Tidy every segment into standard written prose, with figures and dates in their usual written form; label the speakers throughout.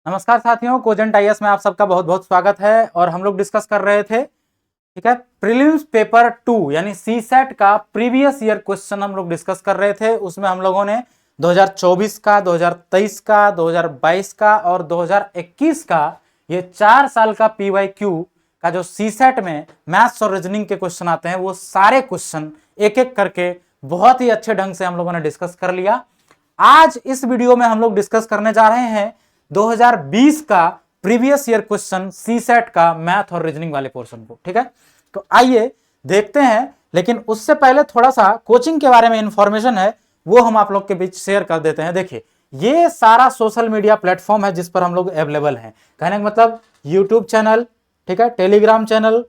Speaker 1: नमस्कार साथियों, cogent IAS में आप सबका बहुत बहुत स्वागत है। और हम लोग डिस्कस कर रहे थे, ठीक है, प्रीलिम्स पेपर 2 यानी सी सेट का प्रीवियस ईयर क्वेश्चन हम लोग डिस्कस कर रहे थे। उसमें हम लोगों ने 2024 का, 2023 का, 2022 का और 2021 का ये 4 साल का पीवाईक्यू का जो सी सेट में मैथ्स और रीजनिंग के क्वेश्चन आते हैं वो सारे क्वेश्चन एक एक करके बहुत ही अच्छे ढंग से हम लोगों ने डिस्कस कर लिया। आज इस वीडियो में हम लोग डिस्कस करने जा रहे हैं 2020 का प्रीवियस ईयर क्वेश्चन सी सेट का मैथ और रीजनिंग वाले पोर्शन को। ठीक है, तो आइए देखते हैं। लेकिन उससे पहले थोड़ा सा कोचिंग के बारे में इंफॉर्मेशन है, वो हम आप लोग के बीच शेयर कर देते हैं। देखिए, ये सारा सोशल मीडिया प्लेटफॉर्म है जिस पर हम लोग अवेलेबल हैं। कहने का मतलब यूट्यूब चैनल, ठीक है, Telegram channel,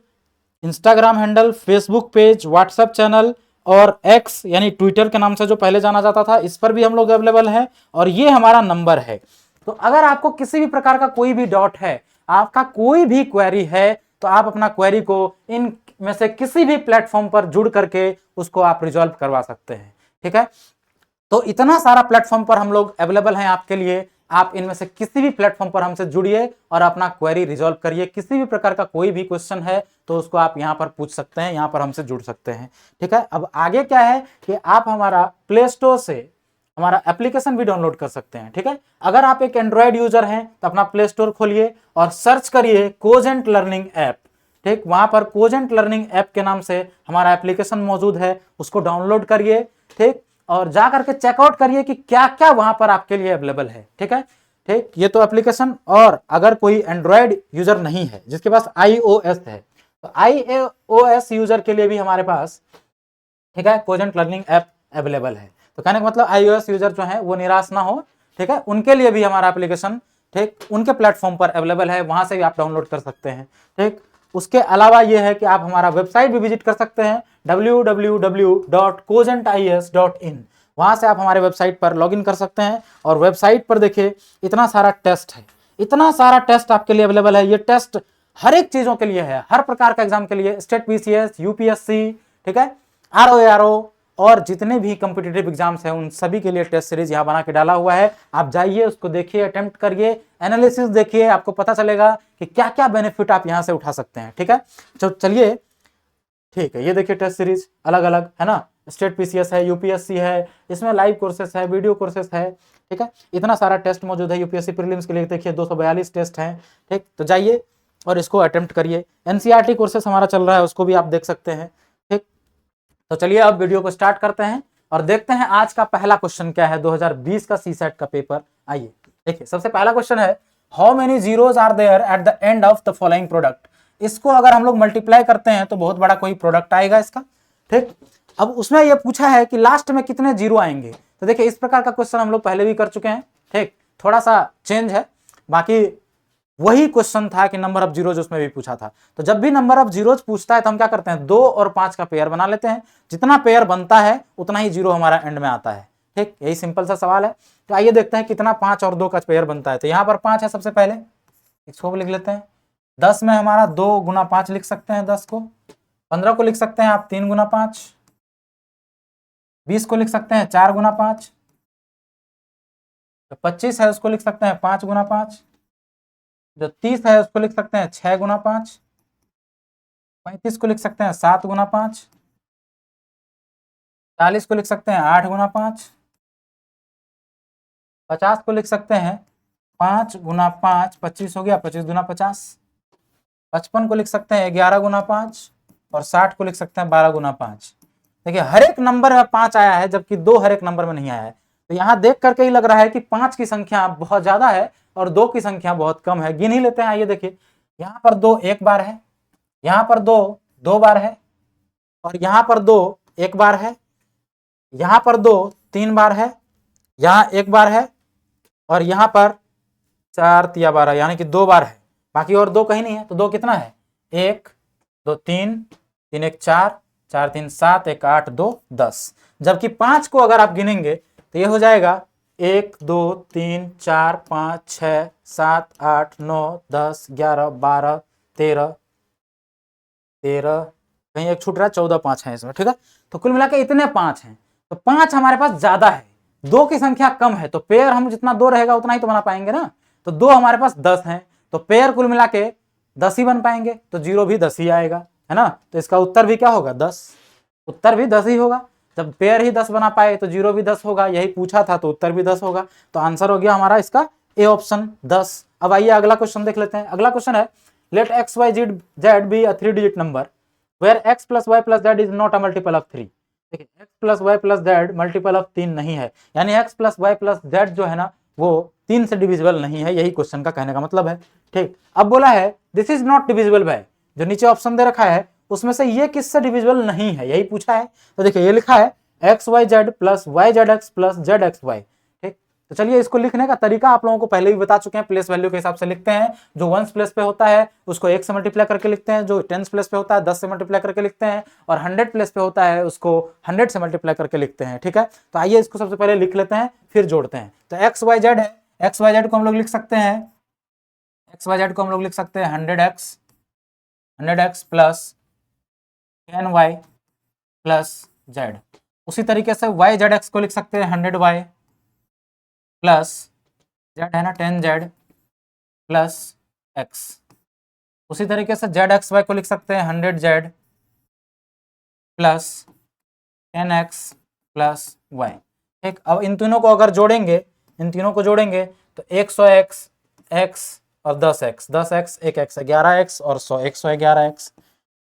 Speaker 1: Instagram handle, Facebook page, WhatsApp channel और एक्स यानी ट्विटर के नाम से जो पहले जाना जाता था, इस पर भी हम लोग अवेलेबल हैं। और ये हमारा नंबर है। तो अगर आपको किसी भी प्रकार का कोई भी डाउट है, आपका कोई भी क्वेरी है, तो आप अपना क्वेरी को इन में से किसी भी प्लेटफॉर्म पर जुड़ करके उसको आप रिजॉल्व करवा सकते हैं। ठीक है, तो इतना सारा प्लेटफॉर्म पर हम लोग अवेलेबल हैं आपके लिए। आप इनमें से किसी भी प्लेटफॉर्म पर हमसे जुड़िए और अपना क्वेरी रिजॉल्व करिए। किसी भी प्रकार का कोई भी क्वेश्चन है तो उसको आप यहां पर पूछ सकते हैं, यहां पर हमसे जुड़ सकते हैं। ठीक है, अब आगे क्या है कि आप हमारा प्ले स्टोर से हमारा एप्लीकेशन भी डाउनलोड कर सकते हैं। ठीक है, अगर आप एक एंड्रॉयड यूजर हैं तो अपना प्ले स्टोर खोलिए और सर्च करिए कोजेंट लर्निंग ऐप। ठीक, वहां पर कोजेंट लर्निंग ऐप के नाम से हमारा एप्लीकेशन मौजूद है, उसको डाउनलोड करिए। ठीक, और जा करके चेकआउट करिए कि क्या क्या वहां पर आपके लिए अवेलेबल है। ठीक है, ठीक, ये तो एप्लीकेशन। और अगर कोई एंड्रॉयड यूजर नहीं है, जिसके पास iOS है, तो iOS यूजर के लिए भी हमारे पास, ठीक है, कोजेंट लर्निंग ऐप अवेलेबल है। तो कहने का मतलब iOS यूजर जो है वो निराश ना हो। ठीक है, उनके लिए भी हमारा एप्लीकेशन, ठीक, उनके प्लेटफॉर्म पर अवेलेबल है, वहां से भी आप डाउनलोड कर सकते हैं। ठीक, उसके अलावा ये है कि आप हमारा वेबसाइट भी विजिट कर सकते हैं www.cogentis.in। वहां से आप हमारे वेबसाइट पर लॉगिन कर सकते हैं। और वेबसाइट पर देखिए इतना सारा टेस्ट है, इतना सारा टेस्ट आपके लिए अवेलेबल है। ये टेस्ट हर एक चीजों के लिए है, हर प्रकार का एग्जाम के लिए, स्टेट पीसीएस, यूपीएससी, ठीक है, आरओ और जितने भी कॉम्पिटिटिव एग्जाम्स हैं उन सभी के लिए टेस्ट सीरीज यहाँ बना के डाला हुआ है। आप जाइए, उसको देखिए, अटेम्प्ट करिए, एनालिसिस देखिए, आपको पता चलेगा कि क्या क्या बेनिफिट आप यहाँ से उठा सकते हैं। ठीक है, तो चलिए, ठीक है, ये देखिए टेस्ट सीरीज अलग अलग है ना, स्टेट पीसीएस है, यूपीएससी है, इसमें लाइव कोर्सेस है, वीडियो कोर्सेस है। ठीक है, इतना सारा टेस्ट मौजूद है। यूपीएससी प्रीलिम्स के लिए देखिए 242 टेस्ट हैं। ठीक, तो जाइए और इसको अटेम्प्ट करिए। एनसीईआरटी कोर्सेस हमारा चल रहा है, उसको भी आप देख सकते हैं। ठीक, तो चलिए अब वीडियो को स्टार्ट करते हैं और देखते हैं आज का पहला क्वेश्चन क्या है 2020 का सी सेट का पेपर। आइए देखिए, सबसे पहला क्वेश्चन है, how many zeros are there at the end of the following product. इसको अगर हम लोग मल्टीप्लाई करते हैं तो बहुत बड़ा कोई प्रोडक्ट आएगा इसका। ठीक, अब उसमें यह पूछा है कि लास्ट में कितने जीरो आएंगे। तो देखिए, इस प्रकार का क्वेश्चन हम लोग पहले भी कर चुके हैं। ठीक, थोड़ा सा चेंज है, बाकी वही क्वेश्चन था कि नंबर ऑफ जीरोज उसमें भी पूछा था। तो जब भी नंबर ऑफ जीरोज पूछता है तो हम क्या करते हैं, 2 और 5 का पेयर बना लेते हैं। जितना पेयर बनता है उतना ही जीरो हमारा एंड में आता है। ठीक, यही सिंपल सा सवाल है। तो आइए देखते हैं कितना 5 और 2 का पेयर बनता है। तो यहाँ पर 5 है, सबसे पहले इसको भी लिख लेते हैं। 10 में हमारा 2 गुना 5 लिख सकते हैं, 10 को। 15 को लिख सकते हैं आप 3 गुना 5। 20 को लिख सकते हैं 4 गुना 5। तो 25 है, उसको लिख सकते हैं 5 गुना 5। जो 30 है उसको लिख सकते हैं 6 गुना 5। 35 को लिख सकते हैं 7 गुना 5। 40 को लिख सकते हैं 8 गुना 5। 50 को लिख सकते हैं 5 गुना 5, 25 हो गया, 25 गुना 50। 55 को लिख सकते हैं 11 गुना 5 और 60 को लिख सकते हैं 12 गुना 5। देखिए, हर एक नंबर में 5 आया है, जबकि 2 हर एक नंबर में नहीं आया है। तो यहाँ देख करके ही लग रहा है कि 5 की संख्या बहुत ज्यादा है और 2 की संख्या बहुत कम है। गिन ही लेते हैं। आइए देखिए, यहाँ पर 2 एक बार है, यहाँ पर 2 2 बार है, और यहाँ पर 2 एक बार है, यहाँ पर 2 3 बार है, यहाँ 1 बार है, और यहाँ पर 4 तिया 12 यानी कि 2 बार है। बाकी और 2 कहीं नहीं है। तो 2 कितना है, 1 2 3 3 1 4 4 3 7 1 8 2 10। जबकि 5 को अगर आप गिनेंगे तो ये हो जाएगा 1 2 3 4 5 6 7 8 9 10 11 12 13 13, कहीं एक छूट रहा है, 14 5 है इसमें। ठीक है, तो कुल मिला के इतने 5 हैं। तो 5 हमारे पास ज्यादा है, 2 की संख्या कम है, तो पेयर हम जितना 2 रहेगा उतना ही तो बना पाएंगे ना। तो 2 हमारे पास 10 हैं, तो पेयर कुल मिला के 10 ही बन पाएंगे, तो 0 भी 10 ही आएगा, है ना। तो इसका उत्तर भी क्या होगा, 10, उत्तर भी 10 ही होगा। जब पेयर ही 10 बना पाए तो 0 भी 10 होगा, यही पूछा था, तो उत्तर भी 10 होगा। तो आंसर हो गया हमारा इसका ए ऑप्शन 10। अब आइए अगला क्वेश्चन देख लेते हैं। अगला क्वेश्चन है, let X Y Z be a 3 digit number where x plus Y plus Z is not a multiple of 3। देखिए x plus Y plus Z multiple of 3 नहीं है, यानी x plus Y plus Z जो है ना वो 3 से divisible नहीं है, यही क्वेश्चन का कहने का मतलब है। ठीक, अब बोला है this is not divisible by, जो नीचे ऑप्शन दे रखा है उसमें से ये किससे डिविजिबल नहीं है, यही पूछा है। तो देखिए ये लिखा है X Y Z plus Y Z X plus Z X Y. ठीक, तो चलिए इसको लिखने का तरीका आप लोगों को पहले भी बता चुके हैं, प्लेस वैल्यू के हिसाब से लिखते हैं। जो 1s प्लेस पे होता है उसको 1 से मल्टीप्लाई करके लिखते हैं, जो 10s प्लेस पे होता है 10 से मल्टीप्लाई करके लिखते हैं, और 100 प्लेस पे होता है उसको 100 से मल्टीप्लाई करके लिखते हैं। ठीक है, तो आइए इसको सबसे पहले लिख लेते हैं फिर जोड़ते हैं। तो एक्स वाई जेड है, एक्स वाई जेड को हम लोग लिख सकते हैं, एक्स वाई जेड को हम लोग लिख सकते हैं 100x plus 10y plus Z. उसी तरीके से वाई जेड एक्स को लिख सकते हैं 100y प्लस जेड है ना 10z प्लस x। उसी तरीके से जेड एक्स वाई को लिख सकते हैं 100z plus 10x plus y। ठीक, अब इन तीनों को अगर जोड़ेंगे, इन तीनों को जोड़ेंगे तो 100x x और 10x 10x 1x 11x और 100 111x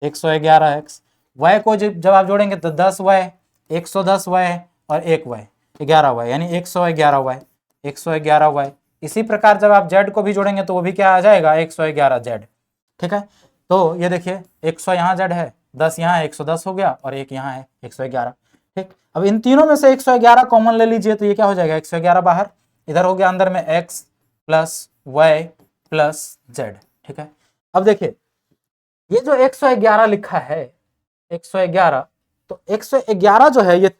Speaker 1: 111x। y को जब आप जोड़ेंगे तो 10y 110y और 1y 11y, यानी 111y 111y। इसी प्रकार जब आप z को भी जोड़ेंगे तो वो भी क्या आ जाएगा 111z। ठीक है, तो ये देखिए 100 यहाँ z है, 10 यहाँ है, 110 हो गया और 1 यहाँ है 111। ठीक, अब इन तीनों में से 111 कॉमन ले लीजिए तो ये क्या हो जाएगा 111 बाहर, इधर हो गया अंदर में x plus y plus z। ठीक है, अब देखिए ये जो 111 लिखा है 111, तो 111 जो है ये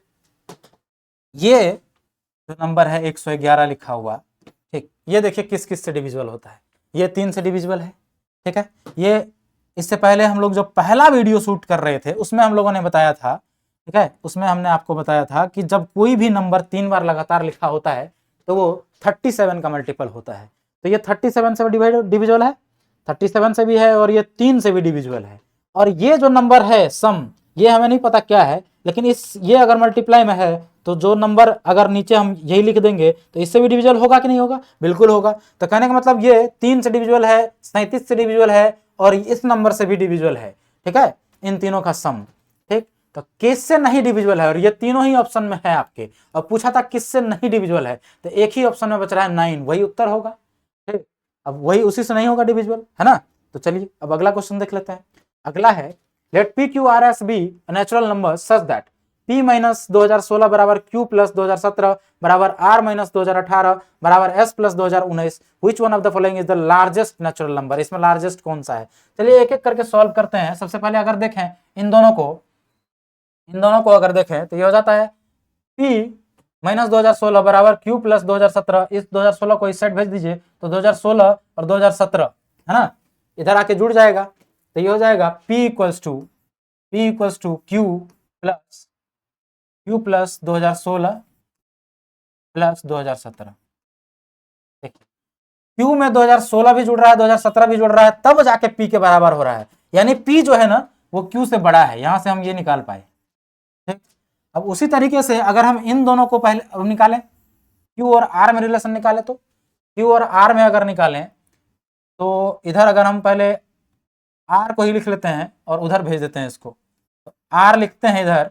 Speaker 1: जो नंबर है 111 लिखा हुआ, ठीक, ये देखिए किस किस से डिविजिबल होता है, ये 3 से डिविजिबल है। ठीक है, ये इससे पहले हम लोग जो पहला वीडियो शूट कर रहे थे उसमें हम लोगों ने बताया था, ठीक है, उसमें हमने आपको बताया था कि जब कोई भी नंबर 3 बार लगातार लिखा होता है तो वो 37 का मल्टीपल होता है। तो ये 37 से डिविजिबल है, 37 से भी है और ये 3 से भी डिविजिबल है। और ये जो नंबर है सम, ये हमें नहीं पता क्या है, लेकिन ये अगर मल्टीप्लाई में है तो जो नंबर अगर नीचे हम यही लिख देंगे तो इससे भी डिविजिबल होगा कि नहीं होगा, बिल्कुल होगा। तो कहने का मतलब ये 3 से डिविजिबल है, 37 से डिविजिबल है और इस नंबर से भी डिविजिबल है। ठीक है, इन तीनों का सम। ठीक, तो किससे नहीं डिविजिबल है, और ये तीनों ही ऑप्शन में है आपके, और पूछा था किससे नहीं डिविजिबल है, तो एक ही ऑप्शन में बच रहा है 9, वही उत्तर होगा। ठीक, अब वही उसी से नहीं होगा डिविजिबल, है ना। तो चलिए अब अगला क्वेश्चन देख लेते हैं। अगला है let P Q R S be natural number such that P minus 2016 बराबर Q प्लस 2017 बराबर R माइनस 2018 बराबर S plus 2019। Which one of the following is the largest natural number, इसमें लार्जेस्ट कौन सा है। चलिए एक एक करके सॉल्व करते हैं। सबसे पहले अगर देखें इन दोनों को अगर देखें तो ये हो जाता है P माइनस 2016 बराबर Q प्लस 2017। इस 2016 को इस साइड भेज दीजिए तो 2016 और 2017 है ना, इधर आके जुड़ जाएगा, तो ये हो जाएगा P equals to Q plus 2016 plus 2017। Q में 2016 भी जुड़ रहा है 2017 भी जुड़ रहा है, तब जाके P के बराबर हो रहा है, यानी P जो है ना वो Q से बड़ा है, यहां से हम ये निकाल पाए। ठीक, अब उसी तरीके से अगर हम इन दोनों को पहले अब निकालें, Q और R में रिलेशन निकालें, तो Q और R में अगर निकालें तो इधर अगर हम पहले R को ही लिख लेते हैं और उधर भेज देते हैं इसको, तो R लिखते हैं इधर,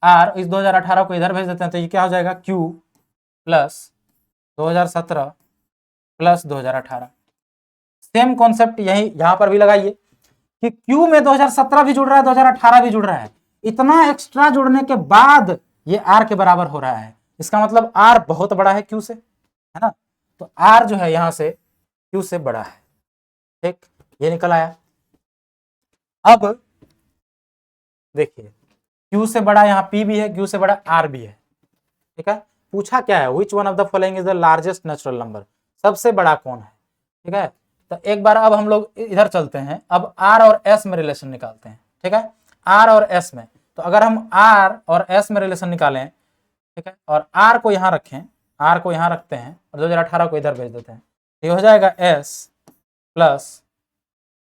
Speaker 1: R इस 2018 को इधर भेज देते हैं, तो ये क्या हो जाएगा Q plus 2017 plus 2018। Same concept यही यहां पर भी लगाइए कि Q में 2017 भी जुड़ रहा है 2018 भी जुड़ रहा है, इतना एक्स्ट्रा जुड़ने के बाद ये R के बराबर हो रहा है, इसका मतलब R बहुत बड़ा है Q से, है ना। तो R जो है यहां से Q से बड़ा है। ठीक, ये निकल आया। अब देखिए Q से बड़ा यहाँ P भी है, Q से बड़ा R भी है। ठीक है, पूछा क्या है विच one of the following is the largest natural number, सबसे बड़ा कौन है। ठीक है, तो एक बार अब हम लोग इधर चलते हैं, अब R और S में रिलेशन निकालते हैं। ठीक है, R और S में, तो अगर हम R और S में रिलेशन निकालें, ठीक है, और R को यहाँ रखें, आर को यहाँ रखते हैं और 2018 को इधर भेज देते हैं, ये हो जाएगा s प्लस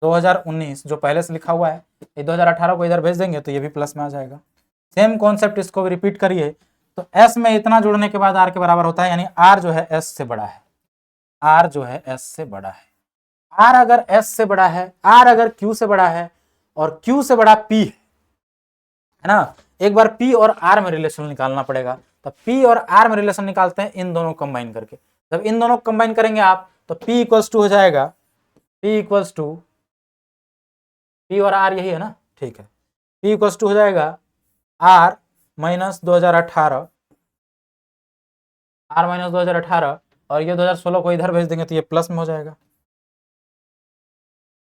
Speaker 1: 2019 जो पहले से लिखा हुआ है, ये 2018 को इधर भेज देंगे तो ये भी प्लस में आ जाएगा। सेम कॉन्सेप्ट इसको भी रिपीट करिए, तो s में इतना जोड़ने के बाद r के बराबर होता है, यानी r जो है s से बड़ा है, r जो है s से बड़ा है। r अगर s से बड़ा है, r अगर q से बड़ा है और q से बड़ा p है ना, एक बार p और r में रिलेशन निकालना पड़ेगा, तो p और r में रिलेशन निकालते हैं इन दोनों कंबाइन करके। जब इन दोनों कंबाइन करेंगे आप तो p इक्वल्स टू हो जाएगा, p इक्वल्स टू, p और r यही है ना, ठीक है, p इक्वल्स टू हो जाएगा r माइनस 2018, r माइनस 2018 और ये 2016 को इधर भेज देंगे तो ये प्लस में हो जाएगा,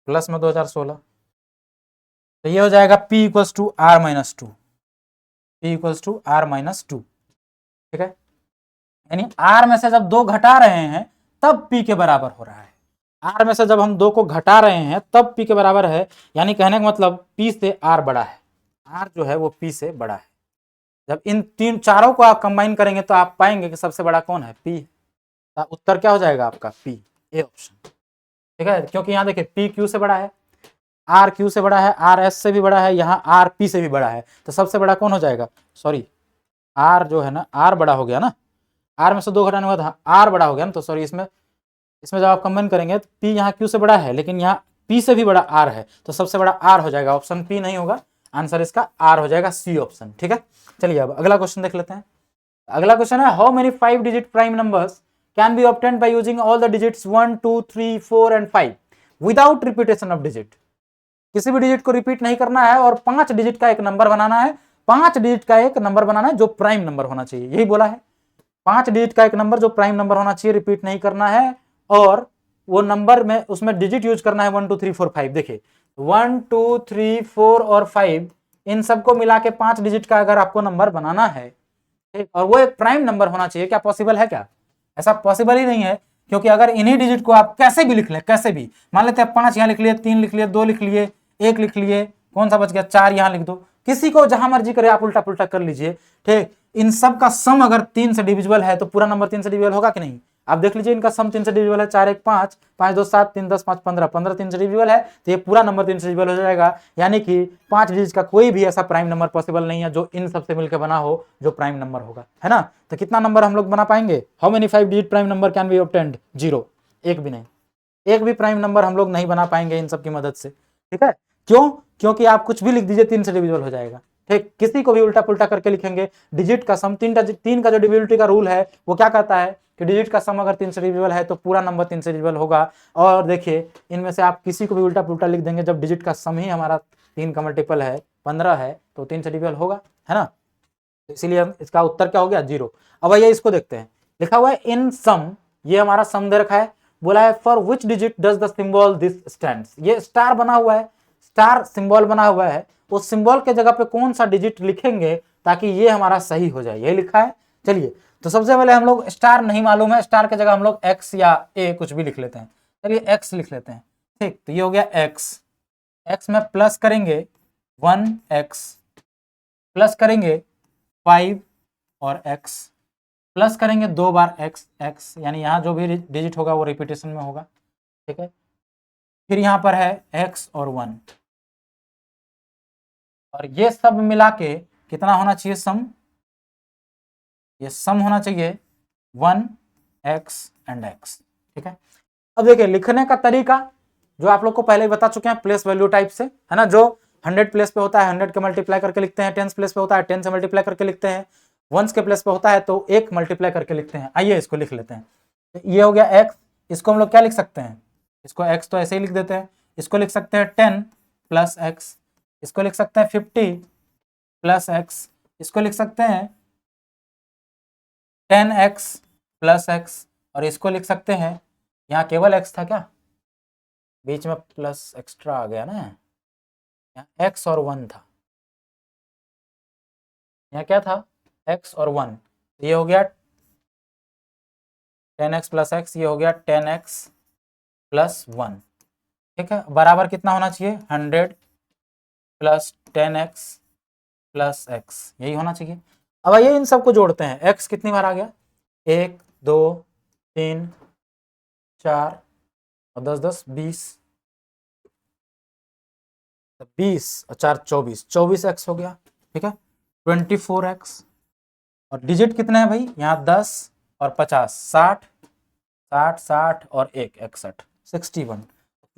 Speaker 1: प्लस में 2016, तो ये हो जाएगा p equals to r minus 2, p equals to r minus 2, ठीक है। यानी r में से जब 2 घटा रहे हैं तब p के बराबर हो रहा है, r में से जब हम 2 को घटा रहे हैं तब p के बराबर है, यानी कहने का मतलब p से r बड़ा है, r जो है वो p से बड़ा है। जब इन चारों को आप कंबाइन करेंगे तो आप पाएंगे कि सबसे बड़ा कौन है, p। तो उत्तर क्या हो जाएगा आपका, p, ए ऑप्शन, ठीक है। क्योंकि यहाँ देखिए p q से बड़ा है, r q से बड़ा है, r s से भी बड़ा है, यहाँ r p से भी बड़ा है, तो सबसे बड़ा कौन हो जाएगा, सॉरी r जो है ना, r बड़ा हो गया ना, r में से 2 घटाने के बाद r बड़ा हो गया ना, तो सॉरी इसमें जब आप कंबाइन करेंगे तो p यहाँ q से बड़ा है लेकिन यहाँ p से भी बड़ा r है, तो सबसे बड़ा r हो जाएगा, ऑप्शन p नहीं होगा, आंसर इसका r हो जाएगा, सी ऑप्शन, ठीक है। चलिए अब अगला क्वेश्चन देख लेते हैं। अगला क्वेश्चन है, how many 5 digit prime numbers can be obtained by using all the digits 1 2 3 4 and 5 without repetition of digit. किसी भी डिजिट को रिपीट नहीं करना है और 5 डिजिट का एक नंबर बनाना है, 5 डिजिट का एक नंबर बनाना है जो प्राइम नंबर होना चाहिए, यही बोला है, 5 डिजिट का एक नंबर जो प्राइम नंबर होना चाहिए, रिपीट नहीं करना है और वो नंबर में उसमें डिजिट यूज करना है 1 2 3 4 5। देखिए 1 2 3 4 और 5 इन सबको मिला के 5 डिजिट का अगर आपको नंबर बनाना है, ठीक, और वो एक प्राइम नंबर होना चाहिए, क्या पॉसिबल है क्या, ऐसा पॉसिबल ही नहीं है। क्योंकि अगर इन्हीं डिजिट को आप कैसे भी लिख ले, कैसे भी मान लेते हैं 5 यहाँ लिख लिए, 3 लिख लिए, 2 लिख लिए, 1 लिख लिए, कौन सा बच गया, 4 यहाँ लिख दो, किसी को जहां मर्जी करे आप उल्टा पुल्टा कर लीजिए, ठीक। इन सब का सम अगर 3 से डिविजिबल है तो पूरा नंबर 3 से डिविजिबल होगा कि नहीं, आप देख लीजिए इनका सम 3 से डिविजिबल है, 4 1 5 5 2 7 3 10 5 15 15 3 से डिविजिबल है, तो ये पूरा नंबर 3 से डिविजिबल हो जाएगा। यानी कि 5 डिजिट का कोई भी ऐसा प्राइम नंबर पॉसिबल नहीं है जो इन सबसे मिलकर बना हो जो प्राइम नंबर होगा, है ना। तो कितना नंबर हम लोग बना पाएंगे, how many 5 digit prime number can be obtained, 0, एक भी नहीं, एक भी प्राइम नंबर हम लोग नहीं बना पाएंगे इन सब की मदद से, ठीक है। क्यों, क्योंकि आप कुछ भी लिख दीजिए 3 से डिविजिबल हो जाएगा, ठीक। किसी को भी उल्टा पुल्टा करके लिखेंगे, डिजिट का सम 3 का जो डिविजिबिलिटी का रूल है वो क्या कहता है कि डिजिट का सम अगर 3 से डिविजिबल है तो पूरा नंबर 3 से डिविजिबल होगा। और देखिए इनमें से आप किसी को भी उल्टा पुल्टा लिख देंगे, जब डिजिट का सम ही हमारा 3 का मल्टीपल है 15 है तो 3 से डिविजिबल होगा, है ना। इसीलिए इसका उत्तर क्या हो गया, 0। अब आइए इसको देखते हैं, लिखा हुआ है इन सम, ये हमारा सम दे रखा है, बोला है for which digit does the symbol this stands, ये स्टार बना हुआ है, स्टार सिंबल बना हुआ है, उस सिंबल के जगह पे कौन सा डिजिट लिखेंगे ताकि ये हमारा सही हो जाए, ये लिखा है। चलिए तो सबसे पहले हम लोग, स्टार नहीं मालूम है, स्टार के जगह हम लोग एक्स या ए कुछ भी लिख लेते हैं, चलिए एक्स लिख लेते हैं, ठीक। तो ये हो गया एक्स, एक्स में प्लस करेंगे 1x, प्लस करेंगे 5 और x, प्लस करेंगे 2 बार x, यानी यहाँ जो भी डिजिट होगा वो रिपीटेशन में होगा, ठीक है। फिर यहाँ पर है x और 1, और ये सब मिला के कितना होना चाहिए सम, ये सम होना चाहिए 1x एंड x, ठीक है। अब देखिए लिखने का तरीका जो आप लोग को पहले ही बता चुके हैं, प्लेस वैल्यू टाइप से, है ना। जो 100 प्लेस पे होता है 100 के मल्टीप्लाई करके लिखते हैं, 10 प्लेस पे होता है 10 से मल्टीप्लाई करके लिखते हैं, 1 के प्लेस पे होता है तो 1 मल्टीप्लाई करके लिखते हैं। आइए इसको लिख लेते हैं, ये हो गया x, इसको हम लोग क्या लिख सकते हैं, इसको x तो ऐसे ही लिख देते हैं, इसको लिख सकते हैं 10 प्लस x, इसको लिख सकते हैं 50 प्लस x, इसको लिख सकते हैं 10x प्लस x, और इसको लिख सकते हैं, यहाँ केवल x था क्या, बीच में प्लस एक्स्ट्रा आ गया ना, यहाँ x और 1 था, यहाँ क्या था x और 1, ये हो गया 10x प्लस x, ये हो गया 10x प्लस 1, ठीक है। बराबर कितना होना चाहिए, 100 प्लस 10x प्लस x, यही होना चाहिए। अब आइए इन सबको जोड़ते हैं, x कितनी बार आ गया, 1 2 3 4 और 10 10 20 और 4 24, 24x हो गया। ठीक है, 24x। और डिजिट कितने हैं भाई, यहाँ 10 और 50, 60 60 60 और 1 61, 61।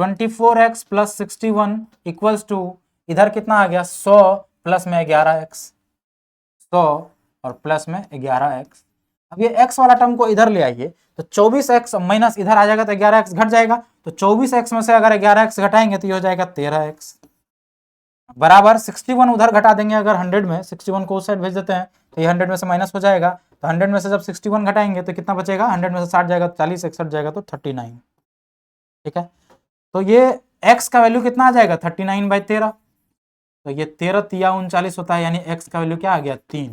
Speaker 1: 24x प्लस 61 इक्वल्स टू, इधर कितना आ गया 100 प्लस में 11x, 100 और प्लस में 11x। अब ये x वाला टर्म को इधर ले आइए, तो 24x माइनस इधर आ जाएगा तो 11x घट जाएगा, तो 24x में से अगर 11x घटाएंगे तो ये हो जाएगा 13x बराबर 61 उधर घटा देंगे, अगर 100 में 61 को उस साइड भेज देते हैं तो ये 100 में से माइनस हो जाएगा, तो 100 में से जब 61 घटाएंगे तो कितना बचेगा, 100 में से 60 जाएगा तो 40, 61 जाएगा तो 39। ठीक है, तो ये x का वैल्यू कितना आ जाएगा 39/13, तो ये 13 तिया 39 होता है, यानी x का वैल्यू क्या आ गया 3,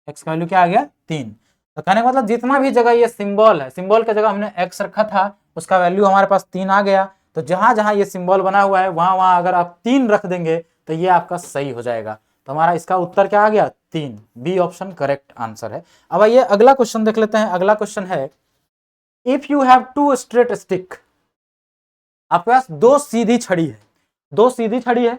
Speaker 1: x का वैल्यू क्या आ गया 3। तो कहने का मतलब जितना भी जगह ये सिंबल है, सिंबल की जगह हमने x रखा था, उसका वैल्यू हमारे पास 3 आ गया, तो जहां जहां ये सिंबल बना हुआ है वहां वहां अगर आप 3 रख देंगे तो ये आपका सही हो जाएगा। तो हमारा इसका उत्तर क्या आ गया 3, बी ऑप्शन करेक्ट आंसर है। अब आइए अगला क्वेश्चन देख लेते हैं। अगला क्वेश्चन है, if you have 2 straight stick, आपके पास 2 सीधी छड़ी है, 2 सीधी छड़ी है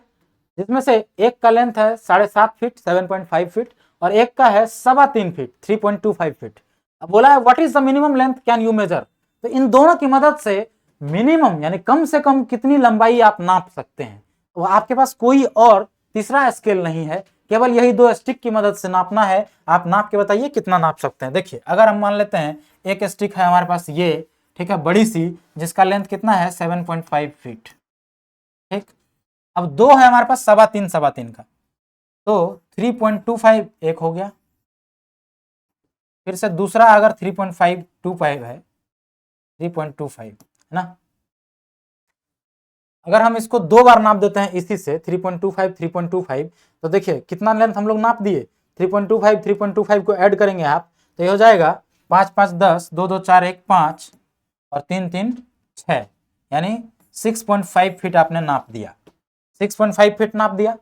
Speaker 1: जिसमें से एक का लेंथ है 7.5 फीट 7.5 फीट और एक का है 3.25 फीट 3.25 फीट। अब बोला है what is the minimum length can you measure, तो इन दोनों की मदद से मिनिमम यानी कम से कम कितनी लंबाई आप नाप सकते हैं। तो आपके पास कोई और तीसरा स्केल नहीं है, केवल यही 2 स्टिक की मदद से नापना है। आप नाप के बताइए कितना नाप सकते हैं। देखिए अगर हम मान लेते हैं एक स्टिक है हमारे पास ये, ठीक है, बड़ी सी, जिसका लेंथ कितना है 7.5 फीट। ठीक, अब 2 है हमारे पास 3.25 का, तो 3.25 एक हो गया, फिर से दूसरा अगर 3.525 है 3.25 है ना, अगर हम इसको 2 बार नाप देते हैं इसी से 3.25 3.25, तो देखिए कितना लेंथ हम लोग नाप दिए, 3.25 को ऐड करेंगे आप तो ये हो जाएगा 5 5 10 2 2 4 1 5 और 3 3 6, यानी 6.5 फीट आपने नाप दिया, 6.5 फीट नाप दिया,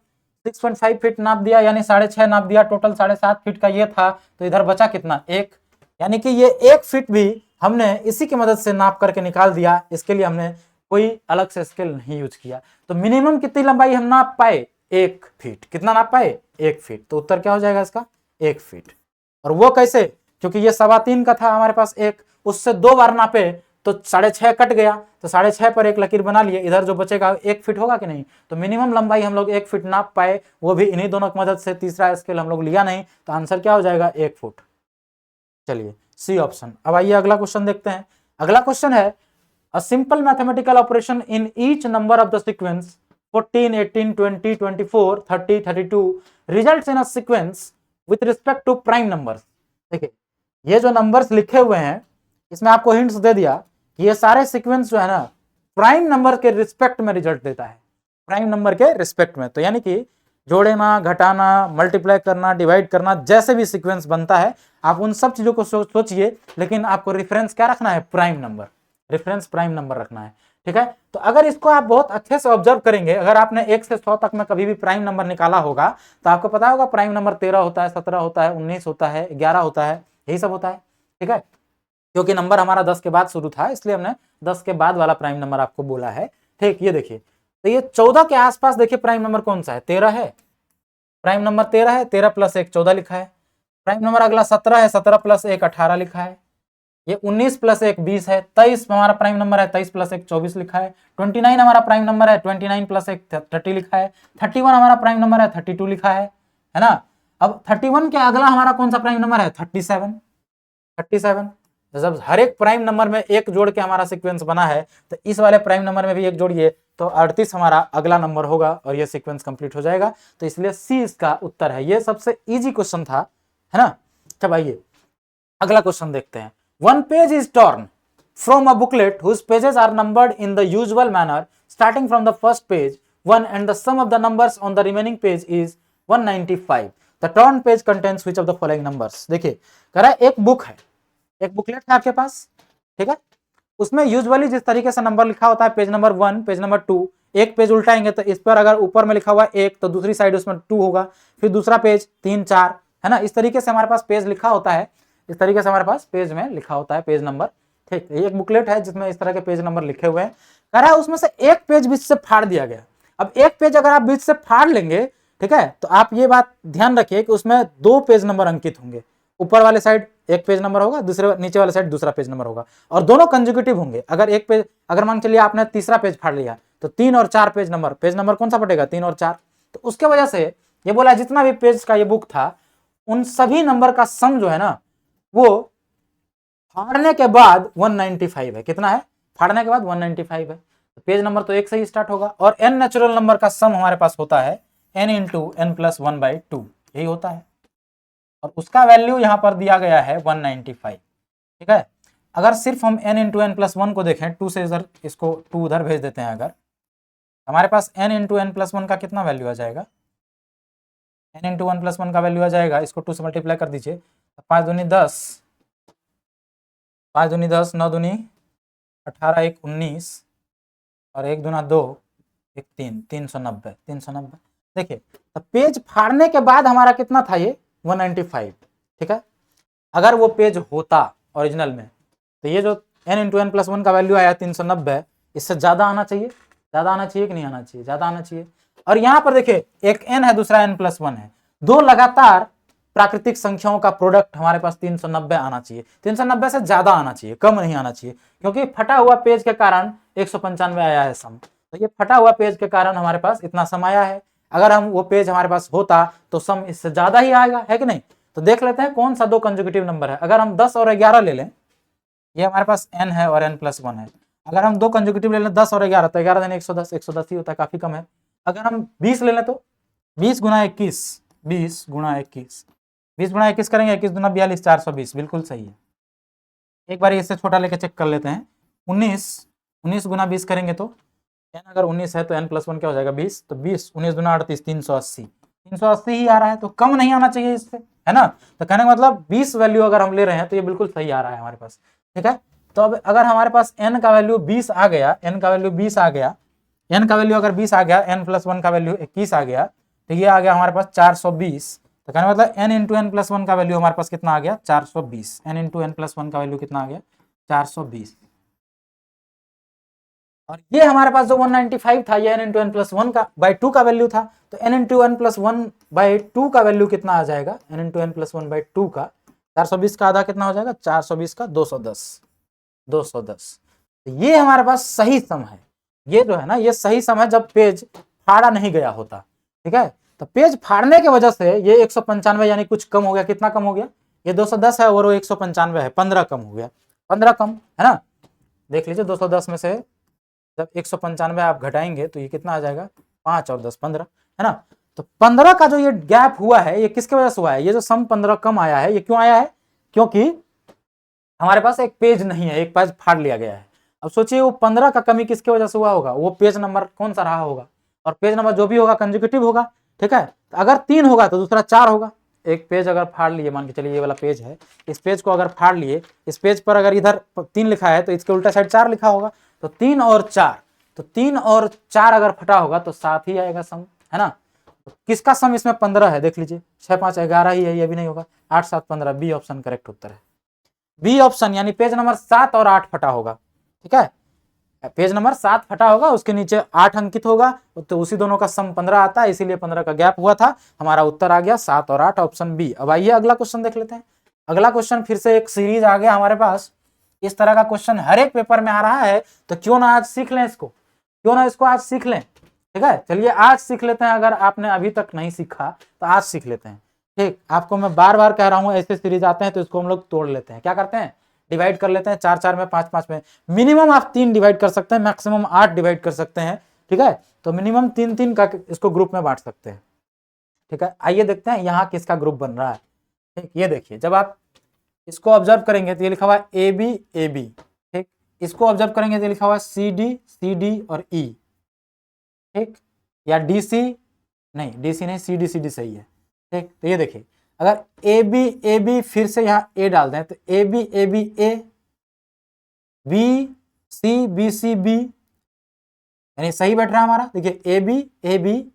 Speaker 1: 6.5 फीट नाप दिया यानी 6.5 नाप दिया, टोटल 7.5 फीट का ये था, तो इधर बचा कितना 1, यानी कि ये 1 फीट भी हमने इसी की मदद से नाप करके निकाल दिया। इसके लिए हमने कोई अलग से स्केल नहीं यूज किया। तो मिनिमम कितनी लंबाई हम नाप पाए 1 फीट, कितना नाप पाए 1 फीट, तो उत्तर क्या हो जाएगा इसका 1 फीट। और वो कैसे, क्योंकि ये 3.25 का था हमारे पास एक, उससे 2 बार नापे तो 6.5 कट गया, तो 6.5 पर एक लकीर बना लिए, इधर जो बचेगा 1 फीट होगा कि नहीं, तो मिनिमम लंबाई हम लोग 1 फीट नाप पाए, वो भी इन्हीं दोनों की मदद से, तीसरा स्केल हम लोग लिया नहीं, तो आंसर क्या हो जाएगा 1 फुट। चलिए सी ऑप्शन। अब आइए अगला क्वेश्चन देखते हैं। अगला क्वेश्चन है, a simple mathematical operation in each number of the sequence 14 18 20 24 30 32 results in a sequence with respect to prime numbers. देखिए ये जो नंबर्स लिखे हुए हैं इसमें आपको हिंट्स दे दिया, ये सारे सीक्वेंस जो है ना प्राइम नंबर के रिस्पेक्ट में रिजल्ट देता है, प्राइम नंबर के रिस्पेक्ट में। तो यानी कि जोड़ना, घटाना, मल्टीप्लाई करना, डिवाइड करना, जैसे भी सीक्वेंस बनता है आप उन सब चीजों को सोचिए, लेकिन आपको रेफरेंस क्या रखना है prime number, reference prime number रखना है। ठीक है, तो अगर इसको आप बहुत अच्छे से ऑब्जर्व करेंगे, अगर आपने 1 से 100 तक में कभी भी प्राइम नंबर निकाला होगा तो आपको पता होगा प्राइम नंबर 13 होता है, 17 होता है, 19 होता है, 11 होता है, यही सब होता है। ठीक है, क्योंकि नंबर हमारा 10 के बाद शुरू था इसलिए हमने 10 के बाद वाला प्राइम नंबर आपको बोला है। ठीक, ये देखिए, तो ये 14 के आसपास देखिए प्राइम नंबर कौन सा है, 13 है, प्राइम नंबर 13 है, 13 प्लस 1 14 लिखा है। प्राइम नंबर अगला 17 है, 17 प्लस 1 18 लिखा है। ये 19 प्लस 1 20 है, 23 हमारा प्राइम नंबर है, 23 प्लस 1 24 लिखा है। 29 हमारा प्राइम नंबर है, 29 प्लस 1 30 लिखा है। 31 हमारा प्राइम नंबर है, 32 लिखा है ना। अब 31 के अगला हमारा कौन सा प्राइम नंबर है 37, 37। जब हर एक प्राइम नंबर में एक जोड़ के हमारा सीक्वेंस बना है तो इस वाले प्राइम नंबर में भी एक जोड़िए तो 38 हमारा अगला नंबर होगा और ये सीक्वेंस कंप्लीट हो जाएगा। तो इसलिए सी इसका उत्तर है। ये सबसे इजी क्वेश्चन था, है ना। चल आइए अगला क्वेश्चन देखते हैं। One page is torn from a booklet whose pages are numbered in the usual manner starting from the first page 1 and the sum of the numbers on the remaining page is 195। The torn page contains which of the following numbers. देखिए कह रहा है एक book है, एक booklet है आपके पास, ठीक है, उसमें यूजुअली जिस तरीके से नंबर लिखा होता है पेज नंबर 1 पेज नंबर 2, एक पेज उल्टाएंगे तो इस पर अगर ऊपर में लिखा हुआ 1 तो दूसरी साइड उसमें 2 होगा, फिर दूसरा पेज 3 4, है ना, इस तरीके से हमारे पास पेज लिखा होता है। इस तरीके से हमारे पास पेज में लिखा होता है पेज नंबर। ठीक, ये एक बुकलेट है जिसमें इस तरह के पेज नंबर लिखे हुए हैं। कह रहा है उसमें से एक पेज बीच से फाड़ दिया गया। अब एक पेज अगर आप बीच से फाड़ लेंगे, ठीक है, तो आप ये बात ध्यान रखिए कि उसमें 2 पेज नंबर अंकित होंगे। ऊपर वाले साइड एक पेज नंबर होगा, दूसरे नीचे वाले साइड दूसरा पेज नंबर होगा, और दोनों कंसेक्यूटिव होंगे। अगर एक पेज, अगर मान चलिए आपने तीसरा पेज फाड़ लिया तो 3 और 4 पेज नंबर कौन सा पड़ेगा, 3 और 4। तो उसके वजह से ये बोला जितना भी पेज का ये बुक था उन सभी नंबर का सम जो है ना वो फाड़ने के बाद 195 है। कितना है, फाड़ने के बाद 195 है। तो पेज नंबर तो 1 से ही स्टार्ट होगा, और n नेचुरल नंबर का सम हमारे पास होता है n इंटू n प्लस 1/2, यही होता है, और उसका वैल्यू यहां पर दिया गया है 195। ठीक है, अगर सिर्फ हम n इंटू n प्लस 1 को देखें, 2 से इधर इसको 2 उधर भेज देते हैं, अगर हमारे पास n इंटू n प्लस 1 का कितना वैल्यू आ जाएगा, n इंटू 1 प्लस 1 का वैल्यू आ जाएगा, इसको 2 से मल्टीप्लाई कर दीजिए, 5 दूनी 10, 5 दूनी 10, 9 दूनी 18, 1 19, और 1 दूना 2, 1 3, 390, 390। देखिए, तो पेज फाड़ने के बाद हमारा कितना था, ये 195। ठीक है, अगर वो पेज होता ओरिजिनल में तो ये जो n इंटू n प्लस 1 का वैल्यू आया 390, इससे ज्यादा आना चाहिए, ज्यादा आना चाहिए कि नहीं आना चाहिए, ज्यादा आना चाहिए। और यहाँ पर देखिए एक n है, दूसरा n प्लस 1 है, दो लगातार प्राकृतिक संख्याओं का प्रोडक्ट हमारे पास 390 आना चाहिए। 390 से ज्यादा आना चाहिए, कम नहीं आना चाहिए, क्योंकि फटा हुआ पेज के कारण 195 आया है सम। तो ये फटा हुआ पेज के कारण हमारे पास इतना सम आया है। अगर हम वो पेज हमारे पास होता तो सम इससे ज्यादा ही आएगा, है कि नहीं। तो देख लेते हैं कौन सा दो कंसेक्यूटिव नंबर है। अगर हम 10 और 11 ले लें, ये हमारे पास n है और n प्लस 1 है। अगर हम दो कंसेक्यूटिव ले लें 10 और 11, तो 11 दिन 110, 110 ही होता है, काफी कम है। अगर हम 20 ले लें तो 20 गुना 21, 20 गुना 21, 20 गुना 21 करेंगे, 21 गुना 42, 420, बिल्कुल सही है। एक बार इससे छोटा लेके चेक कर लेते हैं, 19 गुना 20 करेंगे तो n अगर 19 है तो n प्लस 1 क्या हो जाएगा, 20, तो 20, 19 गुना 38, 380 ही आ रहा है, तो कम नहीं आना चाहिए इससे, है ना। तो कहने का मतलब 20 वैल्यू अगर हम ले रहे हैं तो ये बिल्कुल सही आ रहा है हमारे पास। ठीक है, तो अब अगर हमारे पास n का वैल्यू 20 आ गया, n का वैल्यू 20 आ गया, n का वैल्यू अगर 20 आ गया, n प्लस 1 का वैल्यू 21 आ गया, तो ये आ गया हमारे पास 420। तो कहने मतलब n इंटू n प्लस 1 का वैल्यू हमारे पास कितना आ गया, 420। n इंटू n प्लस 1 का वैल्यू कितना आ गया, 420। और ये हमारे पास जो 195 था, ये n इंटू n प्लस 1 का बाई 2 का वैल्यू था। तो n into n plus 1 by 2 का वैल्यू कितना आ जाएगा, n into n plus 1 by 2 का 420 का आधा कितना हो जाएगा, 420 का 210, 210। तो ये हमारे पास सही सम है। ये जो है ना, ये सही सम है जब पेज फाड़ा नहीं गया होता। ठीक है, तो पेज फाड़ने की वजह से ये 195 यानी कुछ कम हो गया। कितना कम हो गया, ये 210 है और वो 195 है, 15 कम हो गया, 15 कम है ना। देख लीजिए 210 में से जब 195 आप घटाएंगे तो ये कितना आ जाएगा, 5 और 10 15, है ना। तो 15 का जो ये गैप हुआ है ये किसके वजह से हुआ है, ये जो सम 15 कम आया है ये क्यों आया है, क्योंकि हमारे पास एक पेज नहीं है, एक पेज फाड़ लिया गया है। अब सोचिए वो 15 का कमी किसके वजह से हुआ होगा, वो पेज नंबर कौन सा रहा होगा, और पेज नंबर जो भी होगा कंसेक्यूटिव होगा। ठीक है, तो अगर 3 होगा तो दूसरा 4 होगा। एक पेज अगर फाड़ लिए, मान के चलिए ये वाला पेज है, इस पेज को अगर फाड़ लिए, इस पेज पर अगर इधर 3 लिखा है तो इसके उल्टा साइड 4 लिखा होगा, तो 3 और 4, तो 3 और 4 अगर फटा होगा तो 7 ही आएगा सम, है ना। तो किसका सम इसमें 15 है, देख लीजिए 6 5 11 ही है, ये भी नहीं होगा, 8 7 15, बी ऑप्शन करेक्ट उत्तर है, बी ऑप्शन, यानी पेज नंबर 7 और 8 फटा होगा। ठीक है, पेज नंबर 7 फटा होगा, उसके नीचे 8 अंकित होगा, तो उसी दोनों का सम 15 आता है, इसीलिए 15 का गैप हुआ था। हमारा उत्तर आ गया 7 और 8, ऑप्शन बी। अब आइए अगला क्वेश्चन देख लेते हैं। अगला क्वेश्चन फिर से एक सीरीज आ गया हमारे पास, इस तरह का क्वेश्चन हर एक पेपर में आ रहा है, तो क्यों ना आज सीख लें इसको, क्यों ना इसको आज सीख लें। ठीक है, चलिए आज सीख लेते हैं। अगर आपने अभी तक नहीं सीखा तो आज सीख लेते हैं। ठीक, आपको मैं बार बार कह रहा हूं, ऐसे सीरीज आते हैं तो इसको हम लोग तोड़ लेते हैं। क्या करते हैं, डिवाइड कर लेते हैं, 4 4 में, 5 5 में, मिनिमम आप 3 डिवाइड कर सकते हैं, मैक्सिमम 8 डिवाइड कर सकते हैं। ठीक है, तो मिनिमम 3 3 का इसको ग्रुप में बांट सकते हैं। ठीक है, आइए देखते हैं यहाँ किसका ग्रुप बन रहा है। ठीक, ये देखिए, जब आप इसको ऑब्जर्व करेंगे तो ये लिखा हुआ है ए बी ए बी। ठीक, इसको ऑब्जर्व करेंगे तो लिखा हुआ है सी डी और ई। ठीक, या डी सी नहीं, डी सी नहीं, सी डी सही है। ठीक, तो ये देखिए, अगर ए बी फिर से यहाँ ए डाल दें तो A B A, B C B, यानी सही बैठ रहा है हमारा। देखिए A B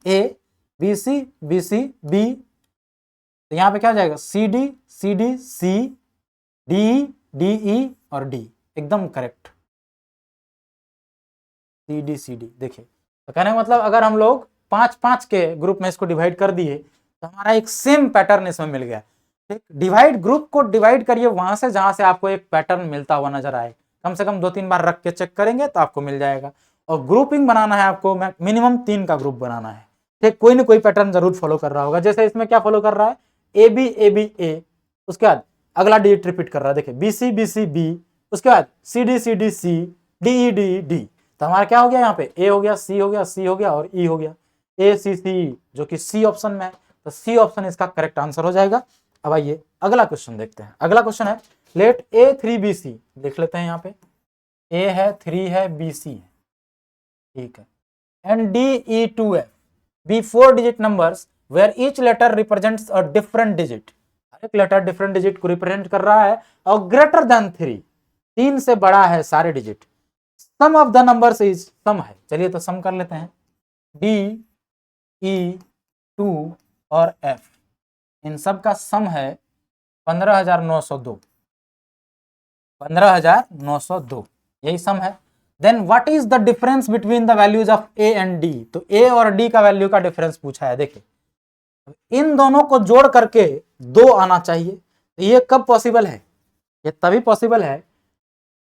Speaker 1: A, B C B, तो यहाँ पे क्या हो जाएगा C D C, D, D E और डी, एकदम correct, C D C D. देखिए तो कहने का मतलब अगर हम लोग 5-5 के ग्रुप में इसको डिवाइड कर दिए तो हमारा एक सेम पैटर्न इसमें मिल गया। ठीक, डिवाइड, ग्रुप को डिवाइड करिए वहां से जहां से आपको एक पैटर्न मिलता हुआ नजर आए, कम से कम 2-3 बार रख के चेक करेंगे तो आपको मिल जाएगा। और ग्रुपिंग बनाना है आपको, मिनिमम 3 का ग्रुप बनाना है। ठीक, कोई ना कोई पैटर्न जरूर फॉलो कर रहा होगा, जैसे इसमें क्या फॉलो कर रहा है, ए बी ए, उसके बाद अगला डिजिट रिपीट कर रहा है, देखिए बी सी बी, उसके बाद C D C, D D. तो हमारा क्या हो गया, यहाँ पे ए हो गया, सी हो गया, सी हो गया और ई हो गया, ए सी सी, जो कि सी ऑप्शन में है, तो सी ऑप्शन इसका करेक्ट आंसर हो जाएगा। अब आइए अगला क्वेश्चन देखते हैं। अगला क्वेश्चन है लेट ए 3 बी सी, लिख लेते हैं, यहाँ पे ए है, 3 है, बी सी है, ठीक है, and D E 2 F B 4 digit numbers where each letter represents a different digit. एक लेटर डिफरेंट डिजिट को रिप्रेजेंट कर रहा है और ग्रेटर देन 3, 3 से बड़ा है सारे digit. Sum of the numbers is, sum है, चलिए तो सम कर लेते हैं, डी ई 2 और एफ, इन सब का सम है 15,902, 15,902, यही सम है। Then what is the difference between the values of A and D, तो ए और डी का वैल्यू का डिफरेंस पूछा है। देखिए इन दोनों को जोड़ करके 2 आना चाहिए, तो ये कब पॉसिबल है, ये तभी पॉसिबल है,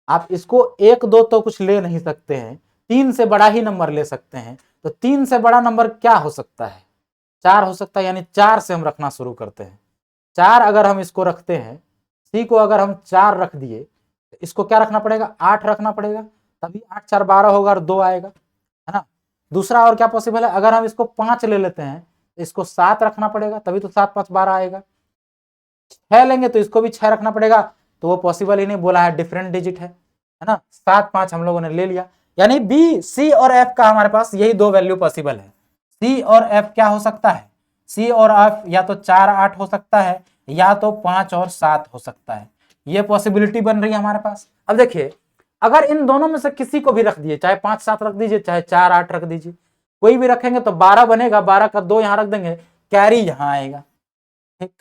Speaker 1: आप इसको 1-2 तो कुछ ले नहीं सकते हैं, 3 से बड़ा ही नंबर ले सकते हैं। तो 3 से बड़ा नंबर क्या हो सकता है, 4 हो सकता है, यानी 4 से हम रखना शुरू करते हैं। 4 अगर हम इसको रखते हैं, सी को अगर हम 4 रख दिए तो इसको क्या रखना पड़ेगा, 8 रखना पड़ेगा, तभी 8 4 12 होगा और 2 आएगा, है ना। दूसरा और क्या पॉसिबल है, अगर हम इसको 5 ले लेते हैं तो इसको 7 रखना पड़ेगा, तभी तो 7 5 12 आएगा। 6 लेंगे तो इसको भी 6 रखना पड़ेगा, तो वो पॉसिबल ही नहीं, बोला है डिफरेंट डिजिट है ना। 7 5 हम लोगों ने ले लिया, यानी बी, सी और एफ का हमारे पास यही 2 वैल्यू पॉसिबल है। सी और एफ क्या हो सकता है, सी और एफ या तो 4 8 हो सकता है, या तो 5 और 7 हो सकता है, ये पॉसिबिलिटी बन रही है हमारे पास। अब देखिए अगर इन दोनों में से किसी को भी रख दिए, चाहे 5 7 रख दीजिए, चाहे 4 8 रख दीजिए, कोई भी रखेंगे तो 12 बनेगा, 12 का 2 यहां रख देंगे, कैरी यहां आएगा। ठीक,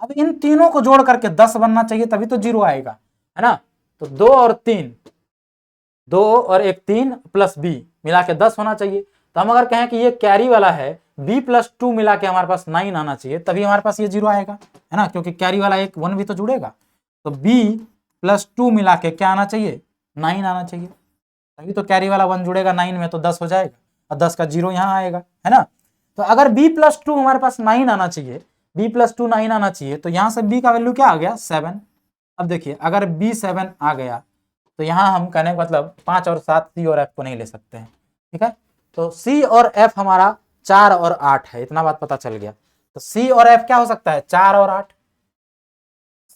Speaker 1: अब इन तीनों को जोड़ करके 10 बनना चाहिए, तभी तो 0 आएगा, है ना। तो 2 और 3, 2 और 1 3 प्लस बी मिला के 10 होना चाहिए। तो हम अगर कहें कि ये कैरी वाला है, b प्लस 2 मिला के हमारे पास 9 आना चाहिए, तभी हमारे पास ये 0 आएगा, है ना, क्योंकि कैरी वाला एक 1 भी तो जुड़ेगा। तो b प्लस 2 मिला के क्या आना चाहिए, 9 आना चाहिए, तभी तो कैरी वाला 1 जुड़ेगा 9 में, तो 10 हो जाएगा और 10 का 0 यहाँ आएगा, है ना। तो अगर b प्लस 2 हमारे पास 9 आना चाहिए, b प्लस 2 9 आना चाहिए, तो यहाँ से b का वैल्यू क्या आ गया, 7। अब देखिए अगर b 7 आ गया तो यहाँ हम कहने का मतलब 5 और 7 सी और एफ को नहीं ले सकते हैं, ठीक है। तो सी और एफ हमारा 4 और 8 है, इतना बात पता चल गया। तो सी और एफ क्या हो सकता है, 4 और 8,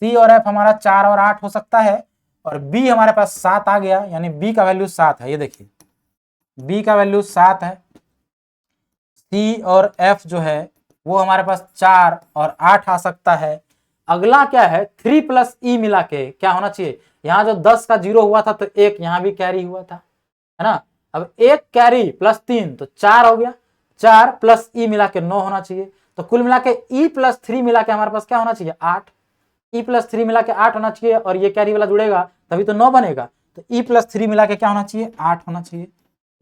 Speaker 1: सी और एफ हमारा 4 और 8 हो सकता है, और बी हमारे पास 7 आ गया, यानी बी का वैल्यू 7 है, ये देखिए बी का वैल्यू 7 है। सी और एफ जो है वो हमारे पास 4 और 8 आ सकता है। अगला क्या है, 3 प्लस ई मिला के क्या होना चाहिए, यहाँ जो 10 का 0 हुआ था तो 1 यहाँ भी कैरी हुआ था, है ना। अब 1 कैरी प्लस 3 तो 4 हो गया, 4 प्लस ई मिला के 9 होना चाहिए। तो कुल मिला के ई प्लस 3 मिला के हमारे पास क्या होना चाहिए, 8, ई प्लस 3 मिला के 8 होना चाहिए, और ये कैरी वाला जुड़ेगा तभी तो 9 बनेगा। तो ई प्लस 3 मिला के क्या होना चाहिए, 8 होना चाहिए।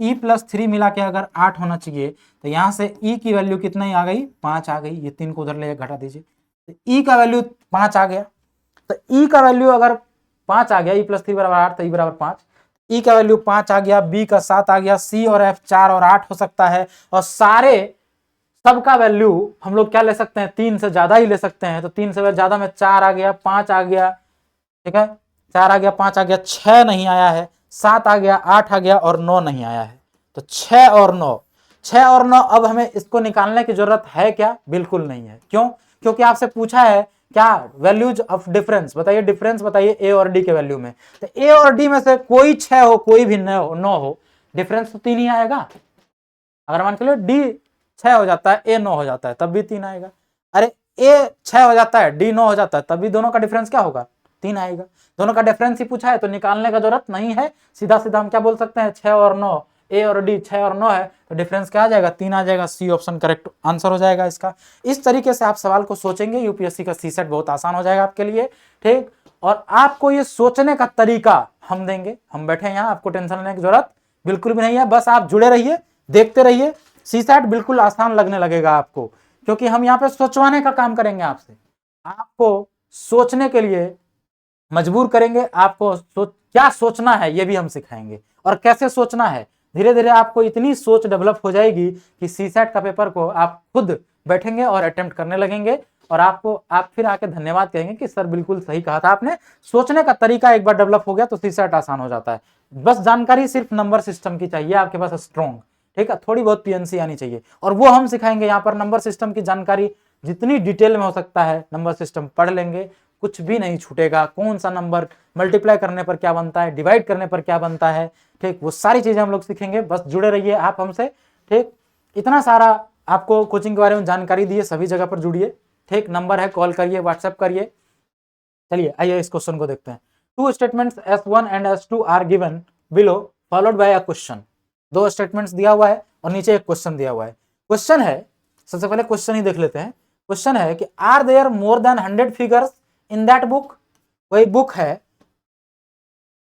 Speaker 1: ई प्लस 3 मिला के अगर 8 होना चाहिए तो यहाँ से ई की वैल्यू कितनी आ गई, 5 आ गई, ये 3 को उधर ले घटा दीजिए, तो ई का वैल्यू 5 आ गया। तो ई का वैल्यू अगर 5 आ गया, ई प्लस 3 बराबर 8, तो ई बराबर 5, ई का वैल्यू 5 आ गया, बी का 7 आ गया, सी और एफ 4 और 8 हो सकता है, और सारे सबका वैल्यू हम लोग क्या ले सकते हैं, 3 से ज्यादा ही ले सकते हैं। तो 3 से ज्यादा में 4 आ गया, 5 आ गया, ठीक है, 4 आ गया, 5 आ गया, 6 नहीं आया है, 7 आ गया, 8 आ गया और 9 नहीं आया है। तो 6 और 9, 6 और 9, अब हमें इसको निकालने की जरूरत है क्या, बिल्कुल नहीं है। क्यों, क्योंकि आपसे पूछा है क्या, वैल्यूज ऑफ डिफरेंस बताइए, डिफरेंस बताइए ए और डी के वैल्यू में। तो ए और डी में से कोई 6 हो कोई भी 9 हो, डिफरेंस तो 3 ही आएगा। अगर मान के लिए डी 6 हो जाता है, ए 9 हो जाता है, तब भी 3 आएगा। अरे ए 6 हो जाता है, डी 9 हो जाता है, तब भी दोनों का डिफरेंस क्या होगा, 3 आएगा। दोनों का डिफरेंस ही पूछा है तो निकालने का जरूरत नहीं है, सीधा सीधा हम क्या बोल सकते हैं, 6 और 9, ए और डी 6 और 9 है, तो डिफरेंस क्या आ जाएगा, 3 आ जाएगा। सी ऑप्शन करेक्ट आंसर हो जाएगा इसका। इस तरीके से आप सवाल को सोचेंगे, यूपीएससी का सी सेट बहुत आसान हो जाएगा आपके लिए, ठीक। और आपको ये सोचने का तरीका हम देंगे। हम बैठे हैं यहाँ, आपको टेंशन लेने की जरूरत बिल्कुल भी नहीं है, बस आप जुड़े रहिए, देखते रहिए। सीसैट बिल्कुल आसान लगने लगेगा आपको, क्योंकि हम यहाँ पे सोचवाने का काम करेंगे आपसे, आपको सोचने के लिए मजबूर करेंगे। आपको क्या सोचना है ये भी हम सिखाएंगे, और कैसे सोचना है। धीरे धीरे आपको इतनी सोच डेवलप हो जाएगी कि सीसैट का पेपर को आप खुद बैठेंगे और अटेम्प्ट करने लगेंगे, और आप फिर आके धन्यवाद कहेंगे कि सर बिल्कुल सही कहा था आपने। सोचने का तरीका एक बार डेवलप हो गया तो सीसैट आसान हो जाता है। बस जानकारी सिर्फ नंबर सिस्टम की चाहिए आपके पास स्ट्रॉन्ग, ठीक है, थोड़ी बहुत पीएनसी आनी चाहिए, और वो हम सिखाएंगे। यहाँ पर नंबर सिस्टम की जानकारी जितनी डिटेल में हो सकता है नंबर सिस्टम पढ़ लेंगे, कुछ भी नहीं छूटेगा। कौन सा नंबर मल्टीप्लाई करने पर क्या बनता है, डिवाइड करने पर क्या बनता है, ठीक, वो सारी चीजें हम लोग सीखेंगे। बस जुड़े रहिए आप हमसे, ठीक। इतना सारा आपको कोचिंग के बारे में जानकारी दिए, सभी जगह पर जुड़िए, ठीक। नंबर है, कॉल करिए, व्हाट्सएप करिए। चलिए आइए इस क्वेश्चन को देखते हैं। Two statements S1 and S2 are given below followed by a question. दो स्टेटमेंट्स दिया हुआ है और नीचे एक क्वेश्चन दिया हुआ है। क्वेश्चन है, सबसे पहले क्वेश्चन ही देख लेते हैं। क्वेश्चन है कि are there more than 100 figures in that book. कोई बुक है,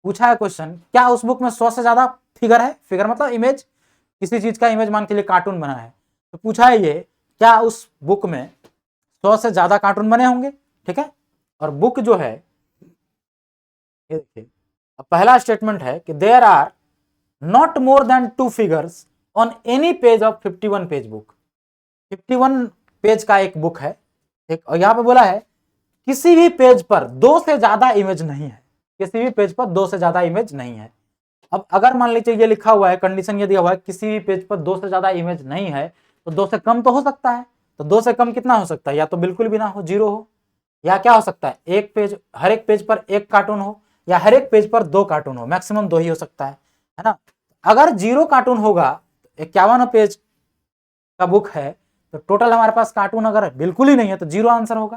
Speaker 1: पूछा है क्वेश्चन, क्या उस बुक में 100 से ज्यादा फिगर है। फिगर मतलब इमेज, किसी चीज का इमेज, मान के लिए कार्टून बना है, तो पूछा है ये क्या उस बुक में 100 से ज्यादा कार्टून बने होंगे, ठीक है। और बुक जो है, ये देखिए, अब पहला स्टेटमेंट है कि there are not more than 2 figures on any page of 51 page book. 51 page का एक बुक है, ठीक। और यहां पे बोला है किसी भी पेज पर 2 से ज्यादा इमेज नहीं है, किसी भी पेज पर 2 से ज्यादा इमेज नहीं है। अब अगर मान लीजिए ये लिखा हुआ है, कंडीशन ये दिया हुआ है किसी भी पेज पर 2 से ज्यादा इमेज नहीं है, तो 2 से कम तो हो सकता है। तो 2 से कम कितना हो सकता है, या तो बिल्कुल भी ना हो, 0 हो, या क्या हो सकता है, एक पेज, हर एक पेज पर एक कार्टून हो, या हर एक पेज पर 2 कार्टून हो, मैक्सिमम 2 ही हो सकता है ना। अगर 0 कार्टून होगा, 51 पेज का बुक है, तो टोटल हमारे पास कार्टून अगर बिल्कुल ही नहीं है तो 0 आंसर होगा,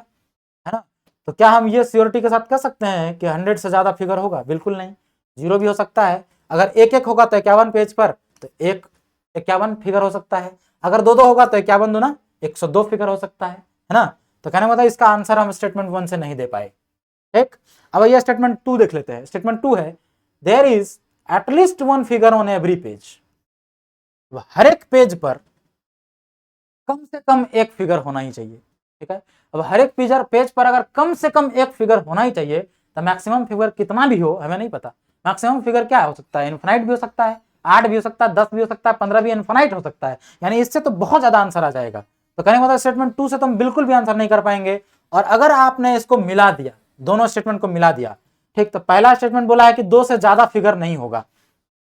Speaker 1: है ना। तो क्या हम ये श्योरिटी के साथ कह सकते हैं कि 100 से ज्यादा फिगर होगा, बिल्कुल नहीं, 0 भी हो सकता है। अगर एक एक होगा तो 51 पेज पर तो 51 फिगर हो सकता है। अगर 2 2 होगा तो 51 दूना 102 फिगर हो सकता है ना। तो कहने मतलब इसका आंसर हम स्टेटमेंट 1 से नहीं दे पाए, ठीक। अब ये स्टेटमेंट 2 देख लेते हैं। स्टेटमेंट 2 है there is at least 1 figure on every page. हर एक पेज पर कम से कम एक फिगर होना ही चाहिए, ठीक है। अब हर एक पेज पर अगर कम से कम एक फिगर होना ही चाहिए, तो मैक्सिमम फिगर कितना भी हो हमें नहीं पता। मैक्सिमम फिगर क्या हो सकता है, इनफाइनाइट भी हो सकता है, 8 भी हो सकता है, 10 भी हो सकता है, 15 भी इनफाइनाइट हो सकता है, यानी इससे तो बहुत ज्यादा आंसर आ जाएगा। तो कहने का मतलब स्टेटमेंट 2 से तुम बिल्कुल भी आंसर नहीं कर पाएंगे। और अगर आपने इसको मिला दिया, दोनों स्टेटमेंट को मिला दिया, ठीक, तो पहला स्टेटमेंट बोला है कि 2 से ज्यादा फिगर नहीं होगा,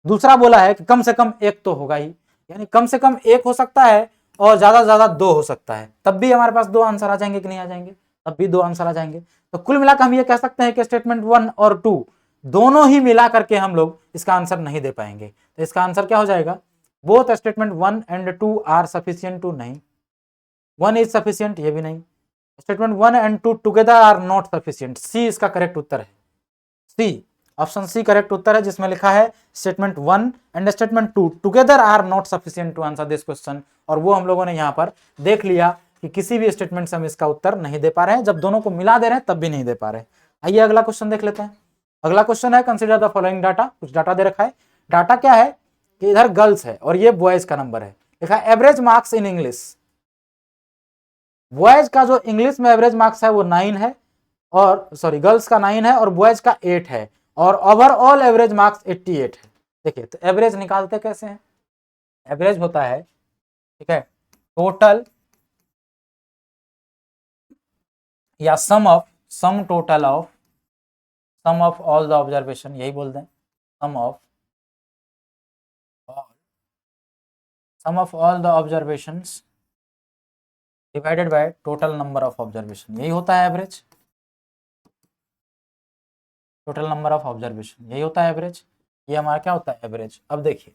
Speaker 1: दूसरा बोला है कि कम से कम एक तो होगा ही, यानी कम से कम एक हो सकता है और ज्यादा से ज्यादा 2 हो सकता है, तब भी हमारे पास 2 आंसर आ जाएंगे कि नहीं आ जाएंगे, तब भी 2 आंसर आ जाएंगे। तो कुल मिलाकर हम ये कह सकते हैं कि स्टेटमेंट 1 और 2 दोनों ही मिला करके हम लोग इसका आंसर नहीं दे पाएंगे। तो इसका आंसर क्या हो जाएगा, both statement 1 and 2 are sufficient to, नहीं, 1 इज सफिशिएंट, ये भी नहीं। Statement 1 and 2 together are not sufficient, C इसका करेक्ट उत्तर है। सी, ऑप्शन सी करेक्ट उत्तर है, जिसमें लिखा है statement 1 and statement 2 together are not sufficient to answer this question. और वो हम लोगों ने यहाँ पर देख लिया कि किसी भी स्टेटमेंट से हम इसका उत्तर नहीं दे पा रहे हैं, जब दोनों को मिला दे रहे हैं तब भी नहीं दे पा रहे। आइए अगला क्वेश्चन देख लेते हैं। अगला क्वेश्चन है कंसीडर द फॉलोइंग डाटा। कुछ डाटा दे रखा है। डाटा क्या है कि इधर गर्ल्स है और ये बॉयज का नंबर है। लिखा है average marks in English. Boys का जो इंग्लिश में एवरेज मार्क्स है वो 9 है, और सॉरी गर्ल्स का 9 है और बॉयज का 8 है, और ओवरऑल एवरेज मार्क्स 88 है। देखिए तो एवरेज निकालते कैसे हैं। एवरेज होता है, ठीक है, टोटल या sum total of sum of all the observation, यही बोल दें, sum of all the observations divided by total number of observation, यही होता है average. Total number of observation यही होता है एवरेज। ये हमारा क्या होता है एवरेज। अब देखिए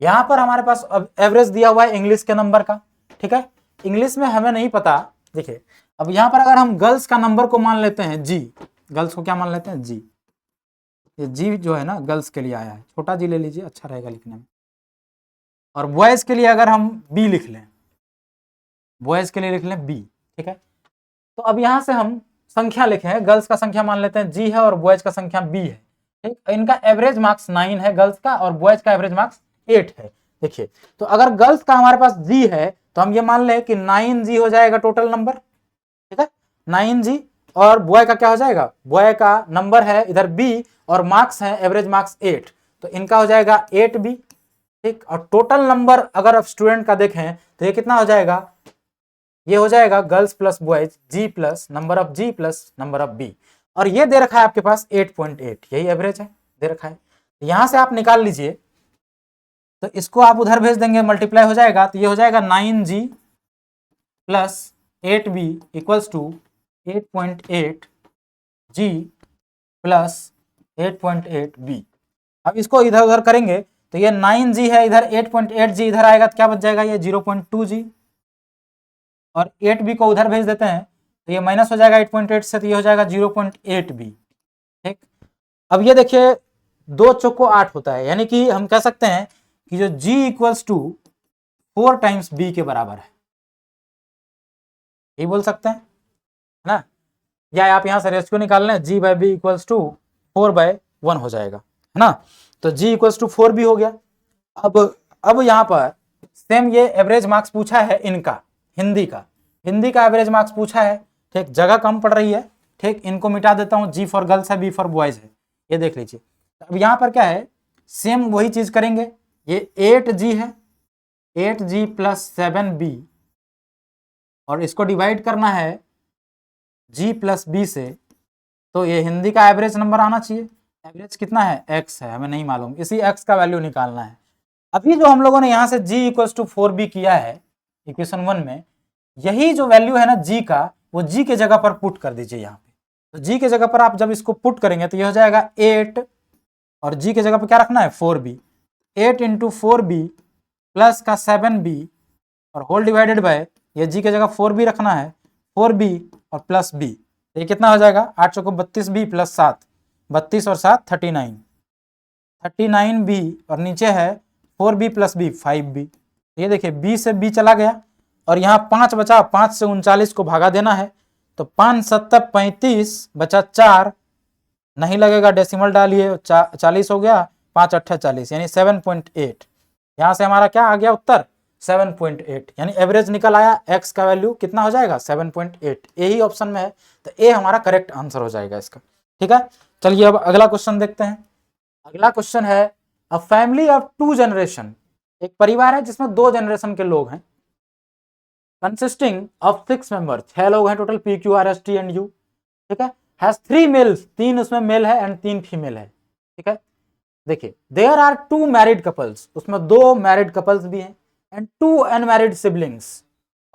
Speaker 1: यहां पर हमारे पास अब एवरेज दिया हुआ है इंग्लिश के नंबर का, ठीक है। इंग्लिश में हमें नहीं पता। देखिए अब यहां पर अगर हम गर्ल्स का नंबर को मान लेते हैं जी, गर्ल्स को क्या मान लेते हैं जी, ये जी जो है ना गर्ल्स के लिए आया है, छोटा जी ले लीजिए, अच्छा रहेगा लिखने में। और बॉयज के लिए अगर हम बी लिख लें, बॉयज के लिए लिख लें बी, ठीक है। तो अब यहां से हम संख्या लिखे हैं, गर्ल्स का संख्या मान लेते हैं जी है और बॉयज का संख्या बी है, ठीक। इनका एवरेज मार्क्स 9 है गर्ल्स का और बॉयज का एवरेज मार्क्स 8 है। देखिए तो अगर गर्ल्स का हमारे पास जी है तो हम ये मान लें कि 9G हो जाएगा टोटल नंबर, ठीक है, 9G। और बॉय का क्या हो जाएगा, बॉय का नंबर है इधर बी और मार्क्स है एवरेज मार्क्स 8, तो इनका हो जाएगा 8B, ठीक। और टोटल नंबर अगर आप स्टूडेंट का देखें तो ये कितना हो जाएगा, ये हो जाएगा girls plus boys G plus number of G plus number of B, और ये दे रखा है आपके पास 8.8, यही एवरेज है दे रखा है। यहां से आप निकाल लीजिए, तो इसको आप उधर भेज देंगे मल्टीप्लाई हो जाएगा, तो ये हो जाएगा 9G plus 8B equals to 8.8G plus 8.8B। अब इसको इधर उधर करेंगे तो ये 9G है, इधर 8.8G इधर आएगा तो क्या बच जाएगा, ये 0.2G, और 8B को उधर भेज देते हैं तो ये माइनस हो जाएगा 8.8 से, तो ये हो जाएगा 0.8B, ठीक। अब ये देखिए 2 चौको 8 होता है, यानी कि हम कह सकते हैं कि जो G equals to 4 times B के बराबर है, ये बोल सकते हैं ना, या आप यहां से रेशियो निकाल लें, G by B equals to 4/1 हो जाएगा, है ना। तो G इक्वल्स टू 4B हो गया। अब यहाँ पर सेम ये एवरेज मार्क्स पूछा है इनका, हिंदी का एवरेज मार्क्स पूछा है, ठीक। जगह कम पड़ रही है, ठीक, इनको मिटा देता हूँ, G फॉर गर्ल्स है, B फॉर बॉयज है, ये देख लीजिए। अब यहाँ पर क्या है, सेम वही चीज करेंगे, ये 8G है, 8G प्लस 7B, और इसको डिवाइड करना है G प्लस B से, तो ये हिंदी का एवरेज नंबर आना चाहिए। एवरेज कितना है, x है, हमें नहीं मालूम, इसी x का वैल्यू निकालना है। अभी जो हम लोगों ने यहाँ से G इक्वल्स टू 4B किया है इक्वेशन 1 में, यही जो वैल्यू है ना G का, वो G के जगह पर पुट कर दीजिए यहाँ पे। तो G के जगह पर आप जब इसको पुट करेंगे तो ये हो जाएगा 8, और G के जगह पर क्या रखना है 4B, 8 इंटू 4B प्लस का 7B और होल डिवाइडेड बाय, ये G के जगह 4B रखना है, 4B और प्लस B, ये कितना हो जाएगा 8 चौको 32B प्लस 7, 32 और 7 39B, और नीचे है 4B प्लस B 5B। ये देखिए B से B चला गया और यहाँ 5 बचा, 5 से 39 को भागा देना है, तो 5 7 35 बचा 4, नहीं लगेगा डेसिमल डालिए, 40 हो गया, 5 8 40 यानी 7.8। यहाँ से हमारा क्या आ गया उत्तर 7.8, यानी एवरेज निकल आया, x का वैल्यू कितना हो जाएगा 7.8, यही ऑप्शन में है, तो ए हमारा करेक्ट आंसर हो जाएगा इसका, ठीक है। चलिए अब अगला क्वेश्चन देखते हैं। अगला क्वेश्चन है, अ फैमिली ऑफ 2 जनरेशन, एक परिवार है जिसमें 2 जनरेशन के लोग हैं, कंसिस्टिंग ऑफ 6 मेंबर, 6 लोग हैं total, P Q R S T and U, ठीक है, हैज 3 मेल्स, 3 उसमें मेल है एंड 3 फीमेल है, ठीक है। देखिए देयर आर 2 मैरिड कपल्स, उसमें 2 मैरिड कपल्स भी हैं, एंड 2 अनमैरिड सिबलिंग्स,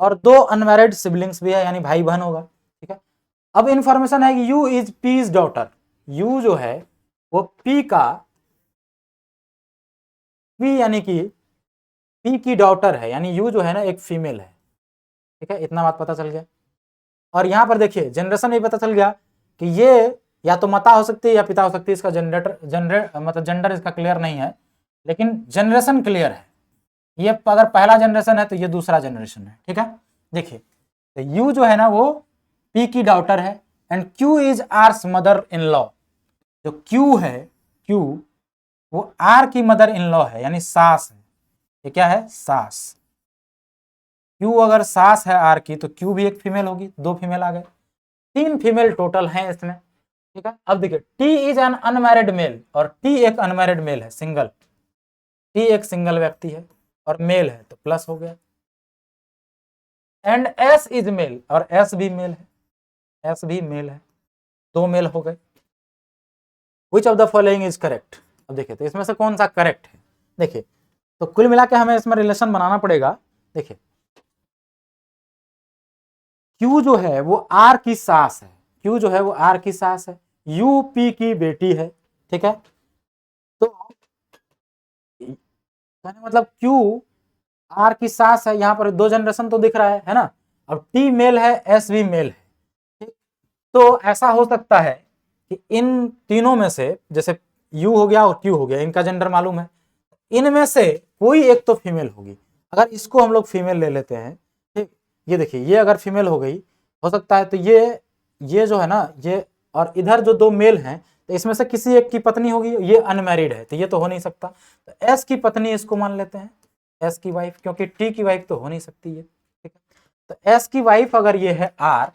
Speaker 1: और 2 अनमैरिड सिबलिंग्स भी है, यानी भाई बहन होगा, ठीक है। अब इंफॉर्मेशन है कि U is P's daughter, U जो है वो पी का, पी यानी कि पी की डॉटर है, यानी यू जो है ना एक फीमेल है, ठीक है, इतना बात पता चल गया। और यहां पर देखिए जनरेशन भी पता चल गया कि ये या तो माता हो सकती है या पिता हो सकती है, इसका मतलब जेंडर इसका क्लियर नहीं है, लेकिन जनरेशन क्लियर है, ये अगर पहला जनरेशन है तो ये दूसरा जनरेशन है, ठीक है। देखिए तो यू जो है ना वो पी की डॉटर है, and Q is hours mother in law, जो क्यू है, क्यू वो आर की मदर इन लॉ है, यानी सास है, ये क्या है सास। क्यू अगर सास है आर की तो क्यू भी एक फीमेल होगी, 2 फीमेल आ गए, 3 फीमेल टोटल हैं इसमें, ठीक है। अब देखिए T is an unmarried mail, और टी एक अनमैरिड मेल है, सिंगल, टी एक सिंगल व्यक्ति है और मेल है, तो प्लस हो गया। एंड एस इज मेल, और एस भी मेल है, एस भी मेल है, 2 मेल हो गए। Which of the following is correct, अब देखिए तो इसमें से कौन सा करेक्ट है। देखिए तो कुल मिला के हमें इसमें रिलेशन बनाना पड़ेगा। देखिए क्यू जो है वो आर की सास है, क्यू जो है वो आर की सास है, यू पी की बेटी है, ठीक है। तो मतलब क्यू आर की सास है, यहां पर 2 जनरेशन तो दिख रहा है ना। अब टी मेल है, एस भी मेल है, ठीक। तो ऐसा हो सकता है कि इन तीनों में से, जैसे यू हो गया और क्यू हो गया, इनका जेंडर मालूम है, इनमें से कोई एक तो फीमेल होगी। अगर इसको हम लोग फीमेल ले लेते हैं, ठीक, ये देखिए ये अगर फीमेल हो गई, हो सकता है तो ये ये जो है ना, ये और इधर जो दो मेल हैं, तो इसमें से किसी एक की पत्नी होगी, ये अनमैरिड है तो ये तो हो नहीं सकता, तो एस की पत्नी इसको मान लेते हैं, एस की वाइफ, क्योंकि टी की वाइफ तो हो नहीं सकती है, ठीक है। तो एस की वाइफ अगर ये है आर,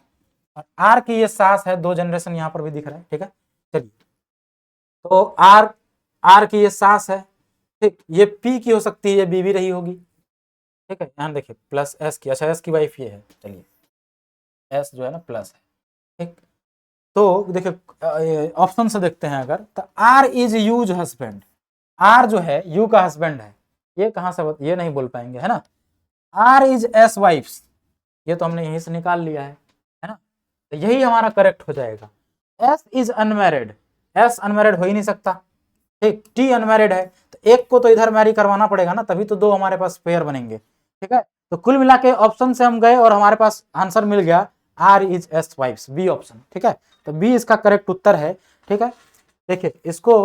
Speaker 1: और आर की ये सास है, 2 जनरेशन यहाँ पर भी दिख रहा है, ठीक है। चलिए, तो आर, आर की ये सास है, ठीक, ये पी की हो सकती है, ये बी भी रही होगी, ठीक है। यहाँ देखिए प्लस एस की, अच्छा एस की वाइफ ये है, चलिए एस जो है ना प्लस है, ठीक। तो देखिए ऑप्शन से देखते हैं अगर, तो R is U's husband, R जो है यू का हस्बैंड है, ये कहां से ये नहीं बोल पाएंगे, है ना। आर इज एस वाइफ्स, ये तो हमने यहीं से निकाल लिया है ना, तो यही हमारा करेक्ट हो जाएगा। S is unmarried, S unmarried हो ही नहीं सकता, ठीक। टी अनमैरिड है, तो एक को तो इधर मैरी करवाना पड़ेगा ना, तभी तो 2 हमारे पास पेयर बनेंगे, ठीक है। तो कुल मिला के ऑप्शन से हम गए और हमारे पास आंसर मिल गया, R is S wife's, B option, ठीक है। तो बी इसका करेक्ट उत्तर है, ठीक है। देखिए इसको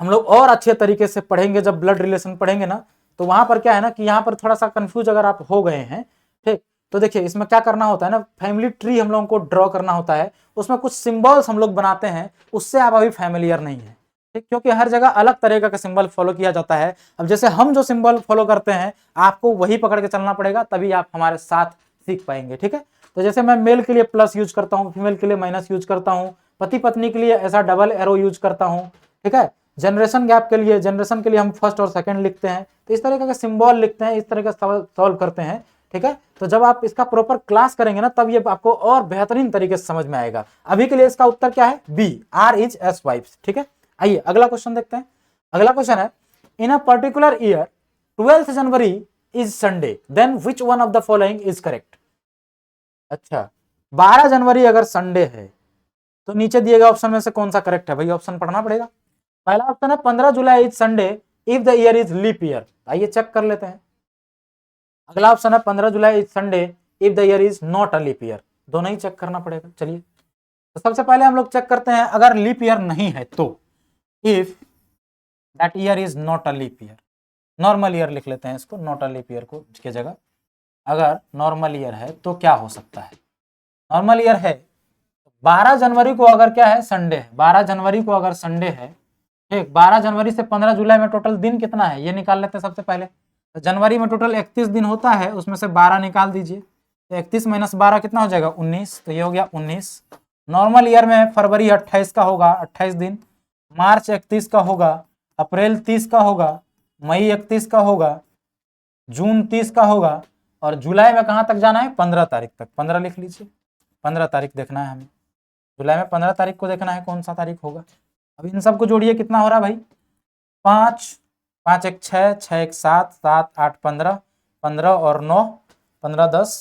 Speaker 1: हम लोग और अच्छे तरीके से पढ़ेंगे, जब ब्लड रिलेशन पढ़ेंगे ना, तो वहां पर क्या है ना कि यहाँ पर थोड़ा सा कंफ्यूज अगर आप हो गए हैं, ठीक, तो देखिए इसमें क्या करना होता है ना, फैमिली ट्री हम लोगों को ड्रॉ करना होता है, उसमें कुछ सिंबल्स हम लोग बनाते हैं, उससे आप अभी फैमिलियर नहीं है, ठीक, क्योंकि हर जगह अलग तरीके का सिंबल फॉलो किया जाता है। अब जैसे हम जो सिंबल फॉलो करते हैं, आपको वही पकड़ के चलना पड़ेगा, तभी आप हमारे साथ सीख पाएंगे, ठीक है। तो जैसे मैं मेल के लिए प्लस यूज करता हूँ, फीमेल के लिए माइनस यूज करता हूँ, पति पत्नी के लिए ऐसा डबल एरो यूज करता हूँ, ठीक है। जनरेशन गैप के लिए, जनरेशन के लिए हम फर्स्ट और सेकंड लिखते हैं, तो इस तरह का सिंबल लिखते हैं, इस तरह का सॉल्व करते हैं, ठीक है। तो जब आप इसका प्रॉपर क्लास करेंगे ना, तब ये आपको और बेहतरीन तरीके से समझ में आएगा। अभी के लिए इसका उत्तर क्या है, B, R is S wife's, ठीक है। आइए अगला क्वेश्चन देखते हैं। अगला क्वेश्चन है, in a particular year 12th January is Sunday, then which one of the following is correct. अच्छा, 12 जनवरी अगर संडे है, तो नीचे दिए गए ऑप्शन में से कौन सा करेक्ट है भाई, ऑप्शन पढ़ना पड़ेगा। पहला ऑप्शन है 15 July is Sunday if the year is leap year, आइए चेक कर लेते हैं। अगला ऑप्शन है 15 July is Sunday if the year is not a leap year, दोनों ही चेक करना पड़ेगा। चलिए, तो सबसे पहले हम लोग चेक करते हैं, अगर लीप ईयर नहीं है तो, if that year is not a leap year, normal year लिख लेते हैं इसको, नॉट अ लीप ईयर को की जगह, अगर नॉर्मल ईयर है तो क्या हो सकता है। नॉर्मल ईयर है, 12 जनवरी को अगर क्या है, संडे है, 12 जनवरी को अगर संडे है, ठीक, 12 जनवरी से 15 जुलाई में टोटल दिन कितना है ये निकाल लेते हैं सबसे पहले। तो जनवरी में टोटल 31 दिन होता है, उसमें से 12 निकाल दीजिए, तो 31 माइनस 12 कितना हो जाएगा, 19, तो ये हो गया 19। नॉर्मल ईयर में फरवरी 28 का होगा, 28 दिन, मार्च 31 का होगा, अप्रैल 30 का होगा, मई 31 का होगा, जून 30 का होगा, और जुलाई में कहाँ तक जाना है, 15 तारीख तक, 15 लिख लीजिए, 15 तारीख देखना है हमें, जुलाई में 15 तारीख को देखना है कौन सा तारीख होगा। अब इन सबको जोड़िए, कितना हो रहा है भाई, 5, 5 एक 6, 6 एक 7, 7 8 15, 15 और 9, 15 10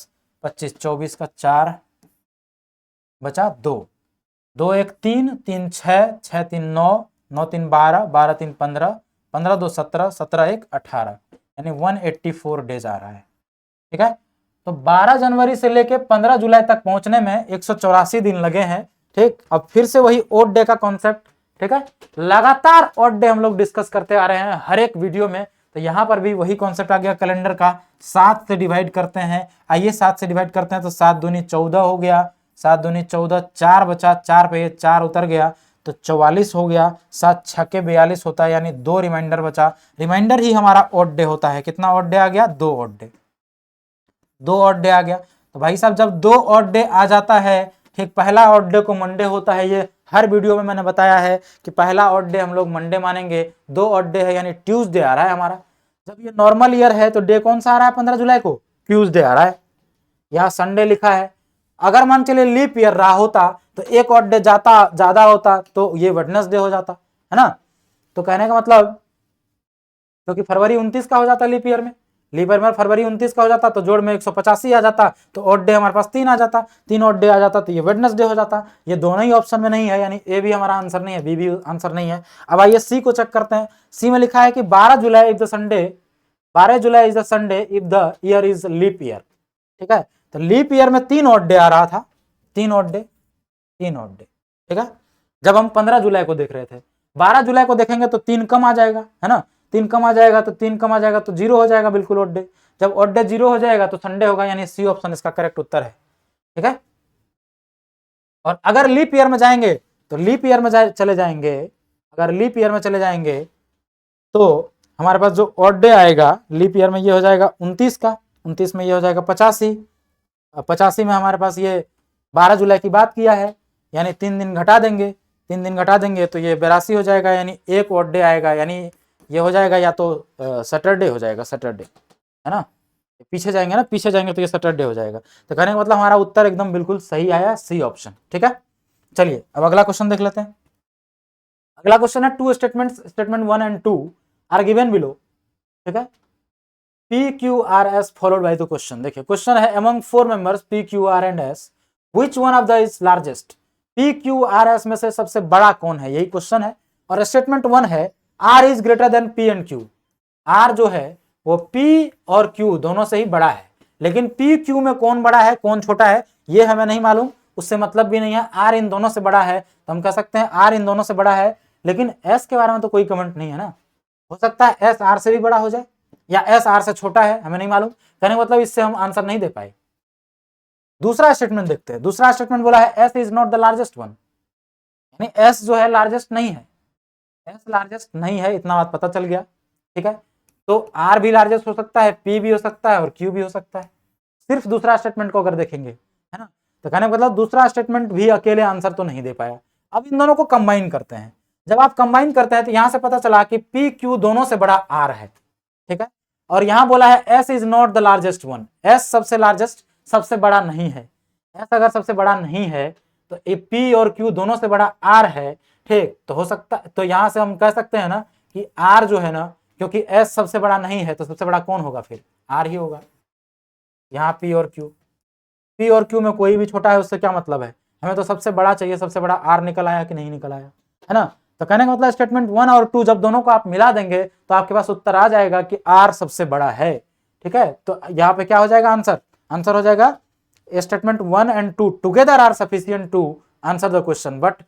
Speaker 1: 25, 24 का 4 बचा 2, 2 एक 3, 3 6, 6 3 9, 9 3 12, 12 3 15, 15 2 17, 17 1 18, यानी 184 डेज आ रहा है, ठीक है। तो 12 जनवरी से लेके 15 जुलाई तक पहुंचने में 184 दिन लगे हैं, ठीक। अब फिर से वही ओड डे का कॉन्सेप्ट, ठीक है, लगातार ओड डे हम लोग डिस्कस करते आ रहे हैं हर एक वीडियो में, तो यहां पर भी वही कॉन्सेप्ट आ गया कैलेंडर का, 7 से डिवाइड करते हैं, आइए 7 से डिवाइड करते हैं, तो 7 दूनी 14 हो गया, 7 दूनी 14, 4 बचा, 4 पे 4 उतर गया, तो 44 हो गया, 7 छक्के 42 होता है, यानी 2 रिमाइंडर बचा, रिमाइंडर ही हमारा ओड डे होता है। कितना ओड डे आ गया, 2 ओड डे, 2 ऑड डे आ गया। तो भाई साहब जब 2 ऑड डे आ जाता है, ठीक, पहला ऑड डे को मंडे होता है, ये हर वीडियो में मैंने बताया है कि पहला ऑड डे हम लोग मंडे मानेंगे, 2 ऑड डे है यानी ट्यूसडे आ रहा है हमारा। जब ये नॉर्मल ईयर है तो डे कौन सा आ रहा है, 15 जुलाई को ट्यूसडे आ रहा है, यहाँ संडे लिखा है। अगर मान चलिए लीप ईयर रहा होता तो एक ऑड डे जाता ज्यादा होता, तो ये वेडनेसडे हो जाता, है ना। तो कहने का मतलब, क्योंकि फरवरी 29 का हो जाता लीप ईयर में, लीप ईयर में फरवरी 29 का हो जाता, तो जोड़ में 185 आ जाता, तो ऑड डे हमारे पास 3 आ जाता, 3 ऑड डे आ जाता, तो ये वेडनेसडे हो जाता। ये दोनों ही ऑप्शन में नहीं है, यानी ए भी हमारा आंसर नहीं है, बी भी आंसर नहीं है। अब आइए सी को चेक करते हैं। सी में लिखा है कि 12 July is the Sunday, 12 July is the Sunday if the year is leap year, ठीक है। तो लीप ईयर में 3 ऑड डे आ रहा था, 3 ऑड डे, 3 ऑड डे, ठीक है। जब हम 15 जुलाई को देख रहे थे, 12 जुलाई को देखेंगे तो 3 कम आ जाएगा, है ना, 3 कम आ जाएगा, तो 3 कम आ जाएगा तो 0 हो जाएगा बिल्कुल ऑड डे। जब ऑड डे 0 हो जाएगा तो संडे होगा, यानी सी ऑप्शन इसका करेक्ट उत्तर है, ठीक है। और अगर लीप ईयर में जाएंगे तो लीप ईयर में चले जाएंगे, अगर लीप ईयर में चले जाएंगे तो हमारे पास जो ऑड डे आएगा लीप ईयर में ये हो जाएगा 29 का, 29 में ये हो जाएगा 85, 85 में हमारे पास ये 12 जुलाई की बात किया है, यानी 3 दिन घटा देंगे, 3 दिन घटा देंगे तो ये 82 हो जाएगा, यानी एक ऑड डे आएगा, यानी ये हो जाएगा या तो सैटरडे हो जाएगा, सैटरडे है ना, पीछे जाएंगे ना, पीछे जाएंगे तो ये सैटरडे हो जाएगा। तो कहने का मतलब हमारा उत्तर एकदम बिल्कुल सही आया, सी ऑप्शन। ठीक है, चलिए अब अगला क्वेश्चन देख लेते हैं। अगला क्वेश्चन है two statements, statement 1 and 2 are given below. ठीक है, P Q R S followed by the question. देखिए क्वेश्चन है among 4 members P Q R and S which one of the is largest. P Q R S में से सबसे बड़ा कौन है, यही क्वेश्चन है। और स्टेटमेंट 1 है R is greater than P and Q. R जो है वो पी और क्यू दोनों से ही बड़ा है, लेकिन पी क्यू में कौन बड़ा है कौन छोटा है ये हमें नहीं मालूम, उससे मतलब भी नहीं है। आर इन दोनों से बड़ा है तो हम कह सकते हैं आर इन दोनों से बड़ा है, लेकिन एस के बारे में तो कोई कमेंट नहीं है ना, हो सकता है एस आर से भी बड़ा हो जाए या एस आर से छोटा है, हमें नहीं मालूम। कहने का मतलब इससे हम आंसर नहीं दे पाए। दूसरा स्टेटमेंट देखते हैं। दूसरा स्टेटमेंट बोला है S is not the largest one, यानी एस जो है लार्जेस्ट नहीं है, एस लार्जेस्ट नहीं है, इतना बात पता चल गया। ठीक है, तो आर भी लार्जेस्ट हो सकता है, पी भी हो सकता है और क्यू भी हो सकता है, सिर्फ दूसरा स्टेटमेंट को अगर देखेंगे, है ना। तो कहने का मतलब दूसरा स्टेटमेंट भी अकेले आंसर तो नहीं दे पाया। अब इन दोनों को कंबाइन करते हैं। जब आप कंबाइन करते हैं तो यहां से पता चला कि पी क्यू दोनों से बड़ा आर है। ठीक है, और यहां बोला है S is not the largest one, S सबसे लार्जेस्ट सबसे बड़ा नहीं है। एस अगर सबसे बड़ा नहीं है तो ए पी और क्यू दोनों से बड़ा आर है। ठीक, तो हो सकता, तो यहां से हम कह सकते हैं ना कि आर जो है ना, क्योंकि एस सबसे बड़ा नहीं है तो सबसे बड़ा कौन होगा, फिर आर ही होगा। यहाँ पी और क्यू, पी और क्यू में कोई भी छोटा है उससे क्या मतलब है, हमें तो सबसे बड़ा चाहिए, सबसे बड़ा आर निकल आया कि नहीं निकल आया, है ना। तो कहने का मतलब स्टेटमेंट 1 और 2 जब दोनों को आप मिला देंगे तो आपके पास उत्तर आ जाएगा कि आर सबसे बड़ा है। ठीक है, तो यहाँ पे क्या हो जाएगा आंसर, आंसर हो जाएगा statement 1 and 2 together are sufficient to answer the question but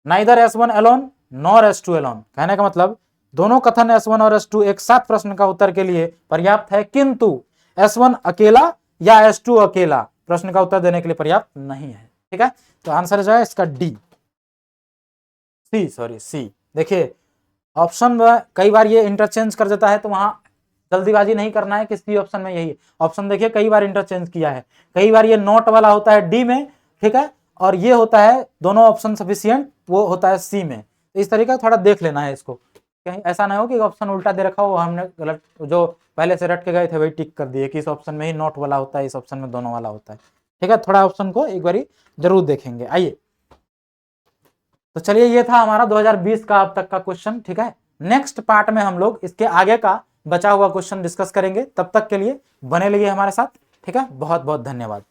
Speaker 1: neither S1 alone nor S2 alone. कहने का मतलब दोनों कथन S1 और S2 एक साथ प्रश्न का उत्तर के लिए पर्याप्त है, किंतु S1 अकेला या S2 अकेला प्रश्न का उत्तर देने के लिए पर्याप्त नहीं है। ठीक है, तो आंसर जो है इसका डी, सी। देखिए ऑप्शन कई बार ये इंटरचेंज कर देता है, तो वहां जल्दीबाजी नहीं करना है कि सी ऑप्शन में यही ऑप्शन, देखिए कई बार इंटरचेंज किया है, कई बार ये नॉट वाला होता है डी में, ठीक है, और ये होता है दोनों ऑप्शन सफिशिएंट वो होता है सी में। तो इस तरीके का थोड़ा देख लेना है इसको, कहीं ऐसा ना हो कि ऑप्शन उल्टा दे रखा हो, हमने गलत जो पहले से रट के गए थे वही टिक कर दिए कि इस ऑप्शन में ही नॉट वाला होता है, इस ऑप्शन में दोनों वाला होता है। ठीक है, थोड़ा ऑप्शन को एक बार जरूर देखेंगे। आइए, तो चलिए ये था हमारा 2020 का अब तक का क्वेश्चन। ठीक है, नेक्स्ट पार्ट में हम लोग इसके आगे का बचा हुआ क्वेश्चन डिस्कस करेंगे, तब तक के लिए बने रहिए हमारे साथ। ठीक है, बहुत बहुत धन्यवाद।